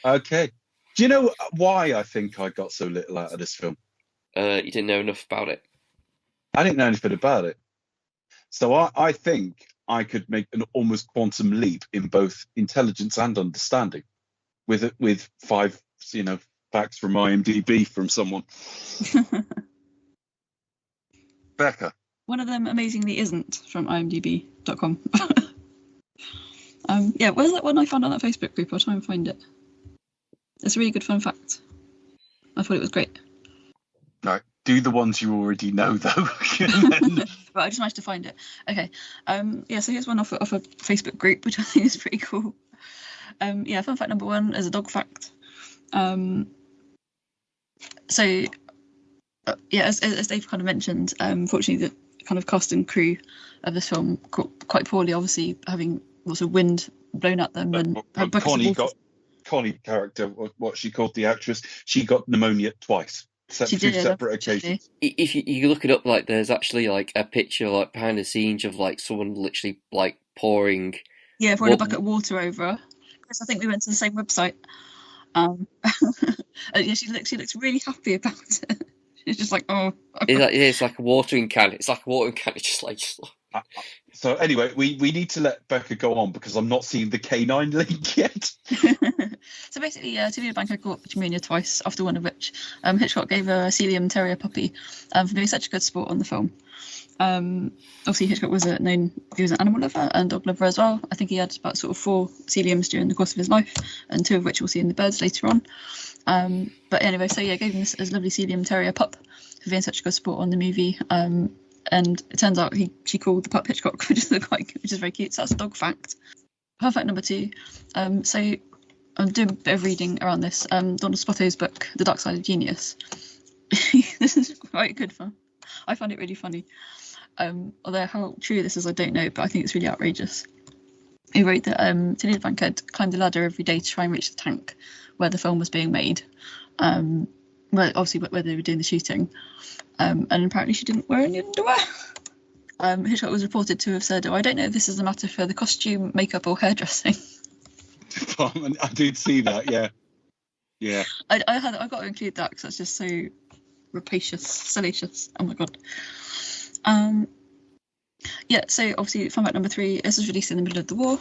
okay. Do you know why I think I got so little out of this film? You didn't know enough about it. I didn't know anything about it, so I think I could make an almost quantum leap in both intelligence and understanding, with 5 facts from IMDb from someone. Becca. One of them amazingly isn't from imdb.com. Where's that one I found on that Facebook group? I'll try and find it. It's a really good fun fact. I thought it was great. Right, do the ones you already know though. But I just managed to find it. Okay. So here's one off a Facebook group, which I think is pretty cool. Fun fact number 1 is a dog fact. As Dave kind of mentioned, fortunately the kind of cast and crew of this film quite poorly, obviously having lots of wind blown at them and Connie character, what she called the actress, she got pneumonia twice. Two separate occasions. If you look it up, like there's actually like a picture like behind the scenes of like someone literally like pouring a bucket of water over her. Because I think we went to the same website. She looks really happy about it. She's just like, oh. It's like a watering can. It's like a watering can. It's just like. So anyway, we need to let Becca go on because I'm not seeing the canine link yet. So basically, Tavita Banker got pneumonia twice, after one of which Hitchcock gave her a Sealyham Terrier puppy for being such a good sport on the film. Obviously, Hitchcock was an animal lover and dog lover as well. I think he had about sort of 4 Sealyhams during the course of his life, and 2 of which we'll see in the birds later on. But anyway, gave him this lovely Sealyham Terrier pup for being such a good sport on the movie. And it turns out she called the pup Hitchcock, which is very cute. So that's a dog fact. Fun fact number 2. So I'm doing a bit of reading around this. Donald Spotto's book, The Dark Side of Genius. This is quite good fun. I find it really funny. Although how true this is, I don't know, but I think it's really outrageous. He wrote that Tavita Banker had climbed the ladder every day to try and reach the tank where the film was being made. Obviously where they were doing the shooting. And apparently she didn't wear any underwear. Hitchcock was reported to have said, I don't know if this is a matter for the costume, makeup or hairdressing. I did see that, yeah. I got to include that because that's just so rapacious, salacious. Oh my god. So obviously fun fact number 3, this was released in the middle of the war.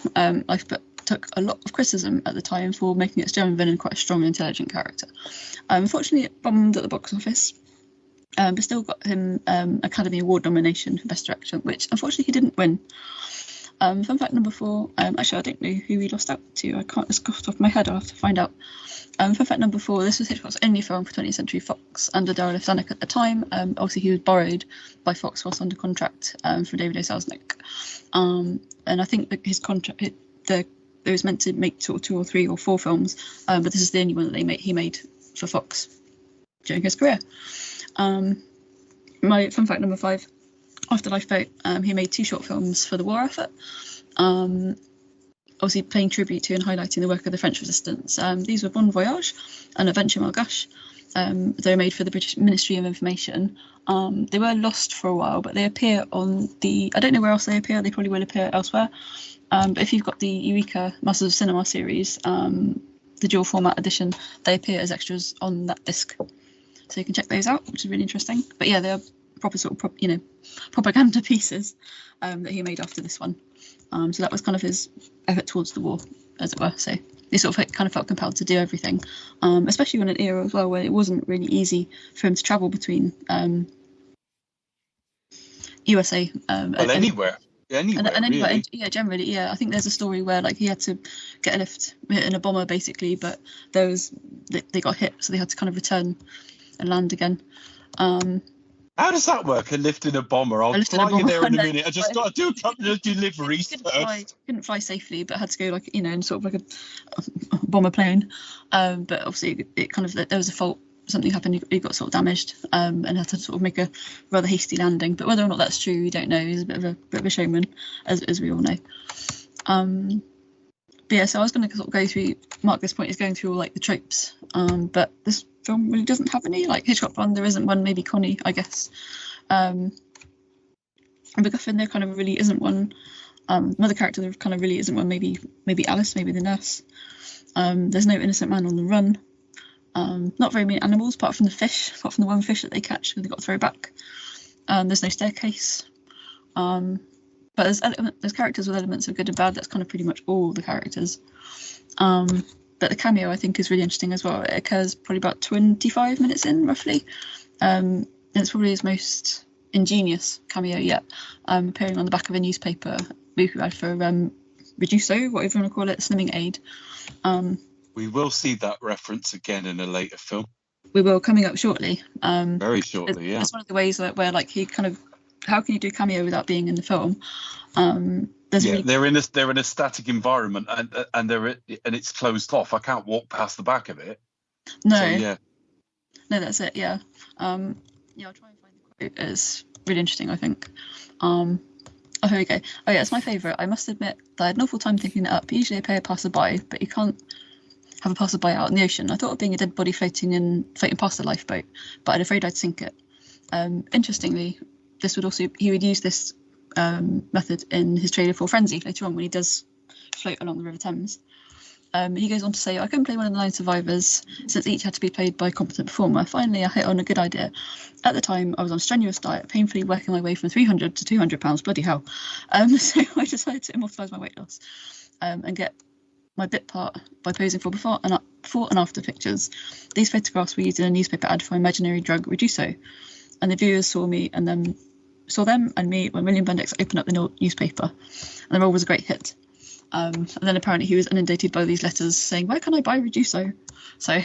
Lifeboat took a lot of criticism at the time for making its German villain quite a strong and intelligent character. Unfortunately it bombed at the box office, but still got him Academy Award nomination for Best Director, which unfortunately he didn't win. Fun fact number 4, actually I don't know who he lost out to, I can't just go off the top of my head, I'll have to find out. Fun fact number 4, this was Hitchcock's only film for 20th Century Fox under Darryl F. Zanuck at the time. Obviously he was borrowed by Fox whilst under contract from David O. Selznick. And I think that his contract, it was meant to make 2 or 3 or 4 films, but this is the only one that he made for Fox during his career. My fun fact number 5, after Lifeboat, he made 2 short films for the war effort, obviously paying tribute to and highlighting the work of the French resistance. These were Bon Voyage and Adventure Malgache. They were made for the British Ministry of Information. They were lost for a while, but they appear on I don't know where else they appear, they probably will appear elsewhere. But if you've got the Eureka Masters of Cinema series, the dual format edition, they appear as extras on that disc. So you can check those out, which is really interesting. But yeah, they're proper sort of propaganda pieces that he made after this one. So that was kind of his effort towards the war, as it were. So he sort of kind of felt compelled to do everything, especially in an era as well where it wasn't really easy for him to travel between USA. Anywhere. Really. Generally, I think there's a story where he had to get a lift in a bomber basically, but they got hit, so they had to kind of return and land again. How does that work? Lifting a bomber? I'll fly you there in a minute. I just got to do a couple of deliveries first. Couldn't fly safely, but had to go like, in sort of like a bomber plane. But obviously it kind of, there was a fault. Something happened. He got sort of damaged, and had to sort of make a rather hasty landing. But whether or not that's true, we don't know. He's a bit of a showman, as we all know. But yeah, so I was going to sort of go through. Mark, this point is going through all like the tropes. But this film really doesn't have any. Like Hitchcock one, there isn't one. Maybe Connie, I guess. And MacGuffin, there kind of really isn't one. Another character, there kind of really isn't one. Maybe Alice, maybe the nurse. There's no innocent man on the run. Not very many animals, apart from the one fish that they catch and they got to throw back. There's no staircase. But there's characters with elements of good and bad. That's kind of pretty much all the characters. But the cameo, I think, is really interesting as well. It occurs probably about 25 minutes in, roughly. And it's probably his most ingenious cameo yet. Appearing on the back of a newspaper Buku ad for Reduso, whatever you want to call it, slimming aid. We will see that reference again in a later film. We will, coming up shortly. Very shortly, yeah. It's one of the ways where like he kind of, how can you do a cameo without being in the film? They're in a static environment and it's closed off. I can't walk past the back of it. No. So, yeah. No, that's it. Yeah. I'll try and find the quote. It's really interesting, I think. Oh, here we go. Oh yeah, it's my favourite. I must admit that I had an awful time thinking it up. Usually I pay a passerby, but you can't have a passerby out in the ocean. I thought of being a dead body floating past the lifeboat, but I'm afraid I'd sink it. Interestingly, he would use this method in his trailer for Frenzy later on when he does float along the River Thames. He goes on to say, I couldn't play one of the 9 survivors since each had to be played by a competent performer. Finally, I hit on a good idea. At the time, I was on a strenuous diet, painfully working my way from 300 to 200 pounds. Bloody hell. So I decided to immortalise my weight loss and get my bit part by posing for before and after pictures. These photographs were used in a newspaper ad for imaginary drug Reduso, and the viewers saw them and me when William Bendix opened up the newspaper, and the role was a great hit. And then apparently he was inundated by these letters saying, where can I buy Reduso? So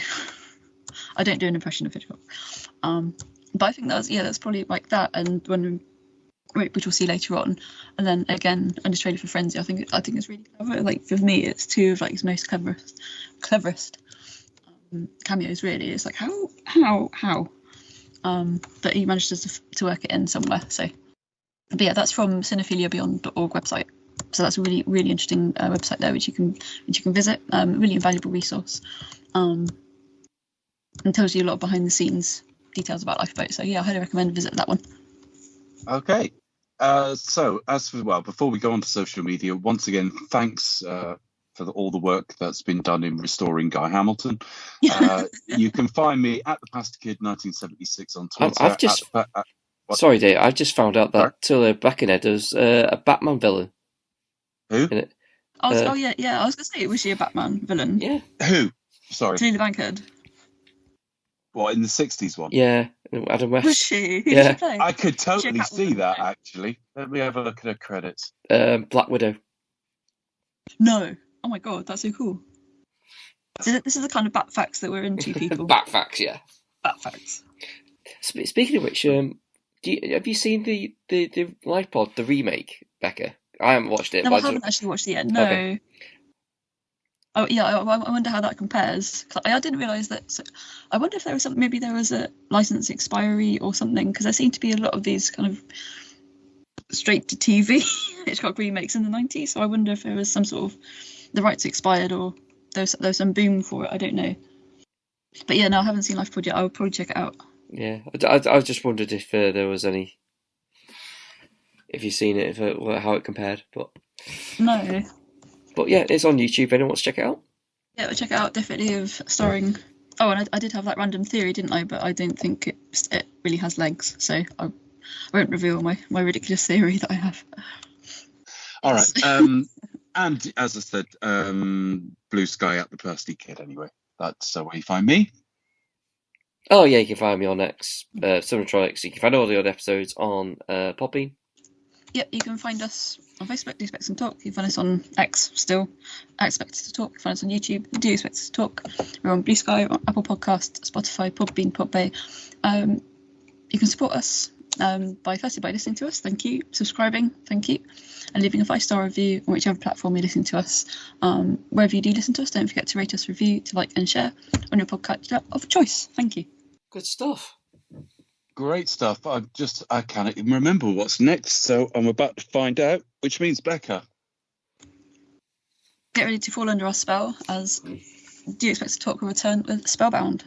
I don't do an impression of Hitchcock. But I think that's probably like that, and which we'll see later on, and then again in the trailer for Frenzy, I think it's really clever. Like for me, it's two of like his most cleverest cameos. Really, it's like how that he managed to work it in somewhere. So, but yeah, that's from cinephiliabeyond.org website. So that's a really, really interesting website there, which you can visit. Really invaluable resource, and tells you a lot of behind the scenes details about Lifeboat. So yeah, I highly recommend visit that one. Okay. So before we go on to social media, once again, thanks for all the work that's been done in restoring Guy Hamilton. You can find me at the Pastor Kid 1976 on Twitter. Sorry, Dave. I just found out that Tully Beckenhead is a Batman villain. Who? I was going to say, was she a Batman villain? Yeah. Who? Sorry. Tully Bankhead. What, in the 60s one? Yeah. Adam West. Was she? Who Yeah. did she play? I could totally see that, actually. Let me have a look at her credits. Black Widow. No. Oh my god, that's so cool. This is the kind of bat facts that we're into, people. Bat facts, yeah. Bat facts. Speaking of which, have you seen the Lifeboat, the remake, Becca? I haven't watched it. No, I haven't actually watched it yet. No. Okay. Oh yeah, I wonder how that compares. I didn't realise that. So I wonder if there was something. Maybe there was a license expiry or something, because there seem to be a lot of these kind of straight to TV Hitchcock remakes in the 90s. So I wonder if there was some sort of the rights expired or there was some boom for it. I don't know. But yeah, no, I haven't seen Lifeboat yet. I would probably check it out. Yeah, I just wondered if there was any. If you've seen it, how it compared, but no. But yeah, it's on YouTube. Anyone wants to check it out? Yeah, we'll check it out. Definitely of starring. Oh, and I did have that random theory, didn't I? But I don't think it really has legs, so I won't reveal my ridiculous theory that I have. All right. And as I said, Blue Sky at the Thirsty Kid. Anyway, that's where you find me. Oh yeah, you can find me on X, Cinematronics. You can find all the other episodes on Podbean. Yep, you can find us on Facebook, Do Expect Some Talk. You can find us on X still, I Expect Us to Talk. You can find us on YouTube, Do Expect Us to Talk. We're on Blue Sky, on Apple Podcasts, Spotify, Podbean, Podbay. You you can support us by listening to us, thank you, subscribing, thank you, and leaving a 5-star review on whichever platform you listen to us. Wherever you do listen to us, don't forget to rate us, review, to like and share on your podcast of choice. Thank you. Good stuff. Great stuff. I can't even remember what's next, so I'm about to find out, which means Becca. Get ready to fall under our spell, as do you expect to talk will return with Spellbound.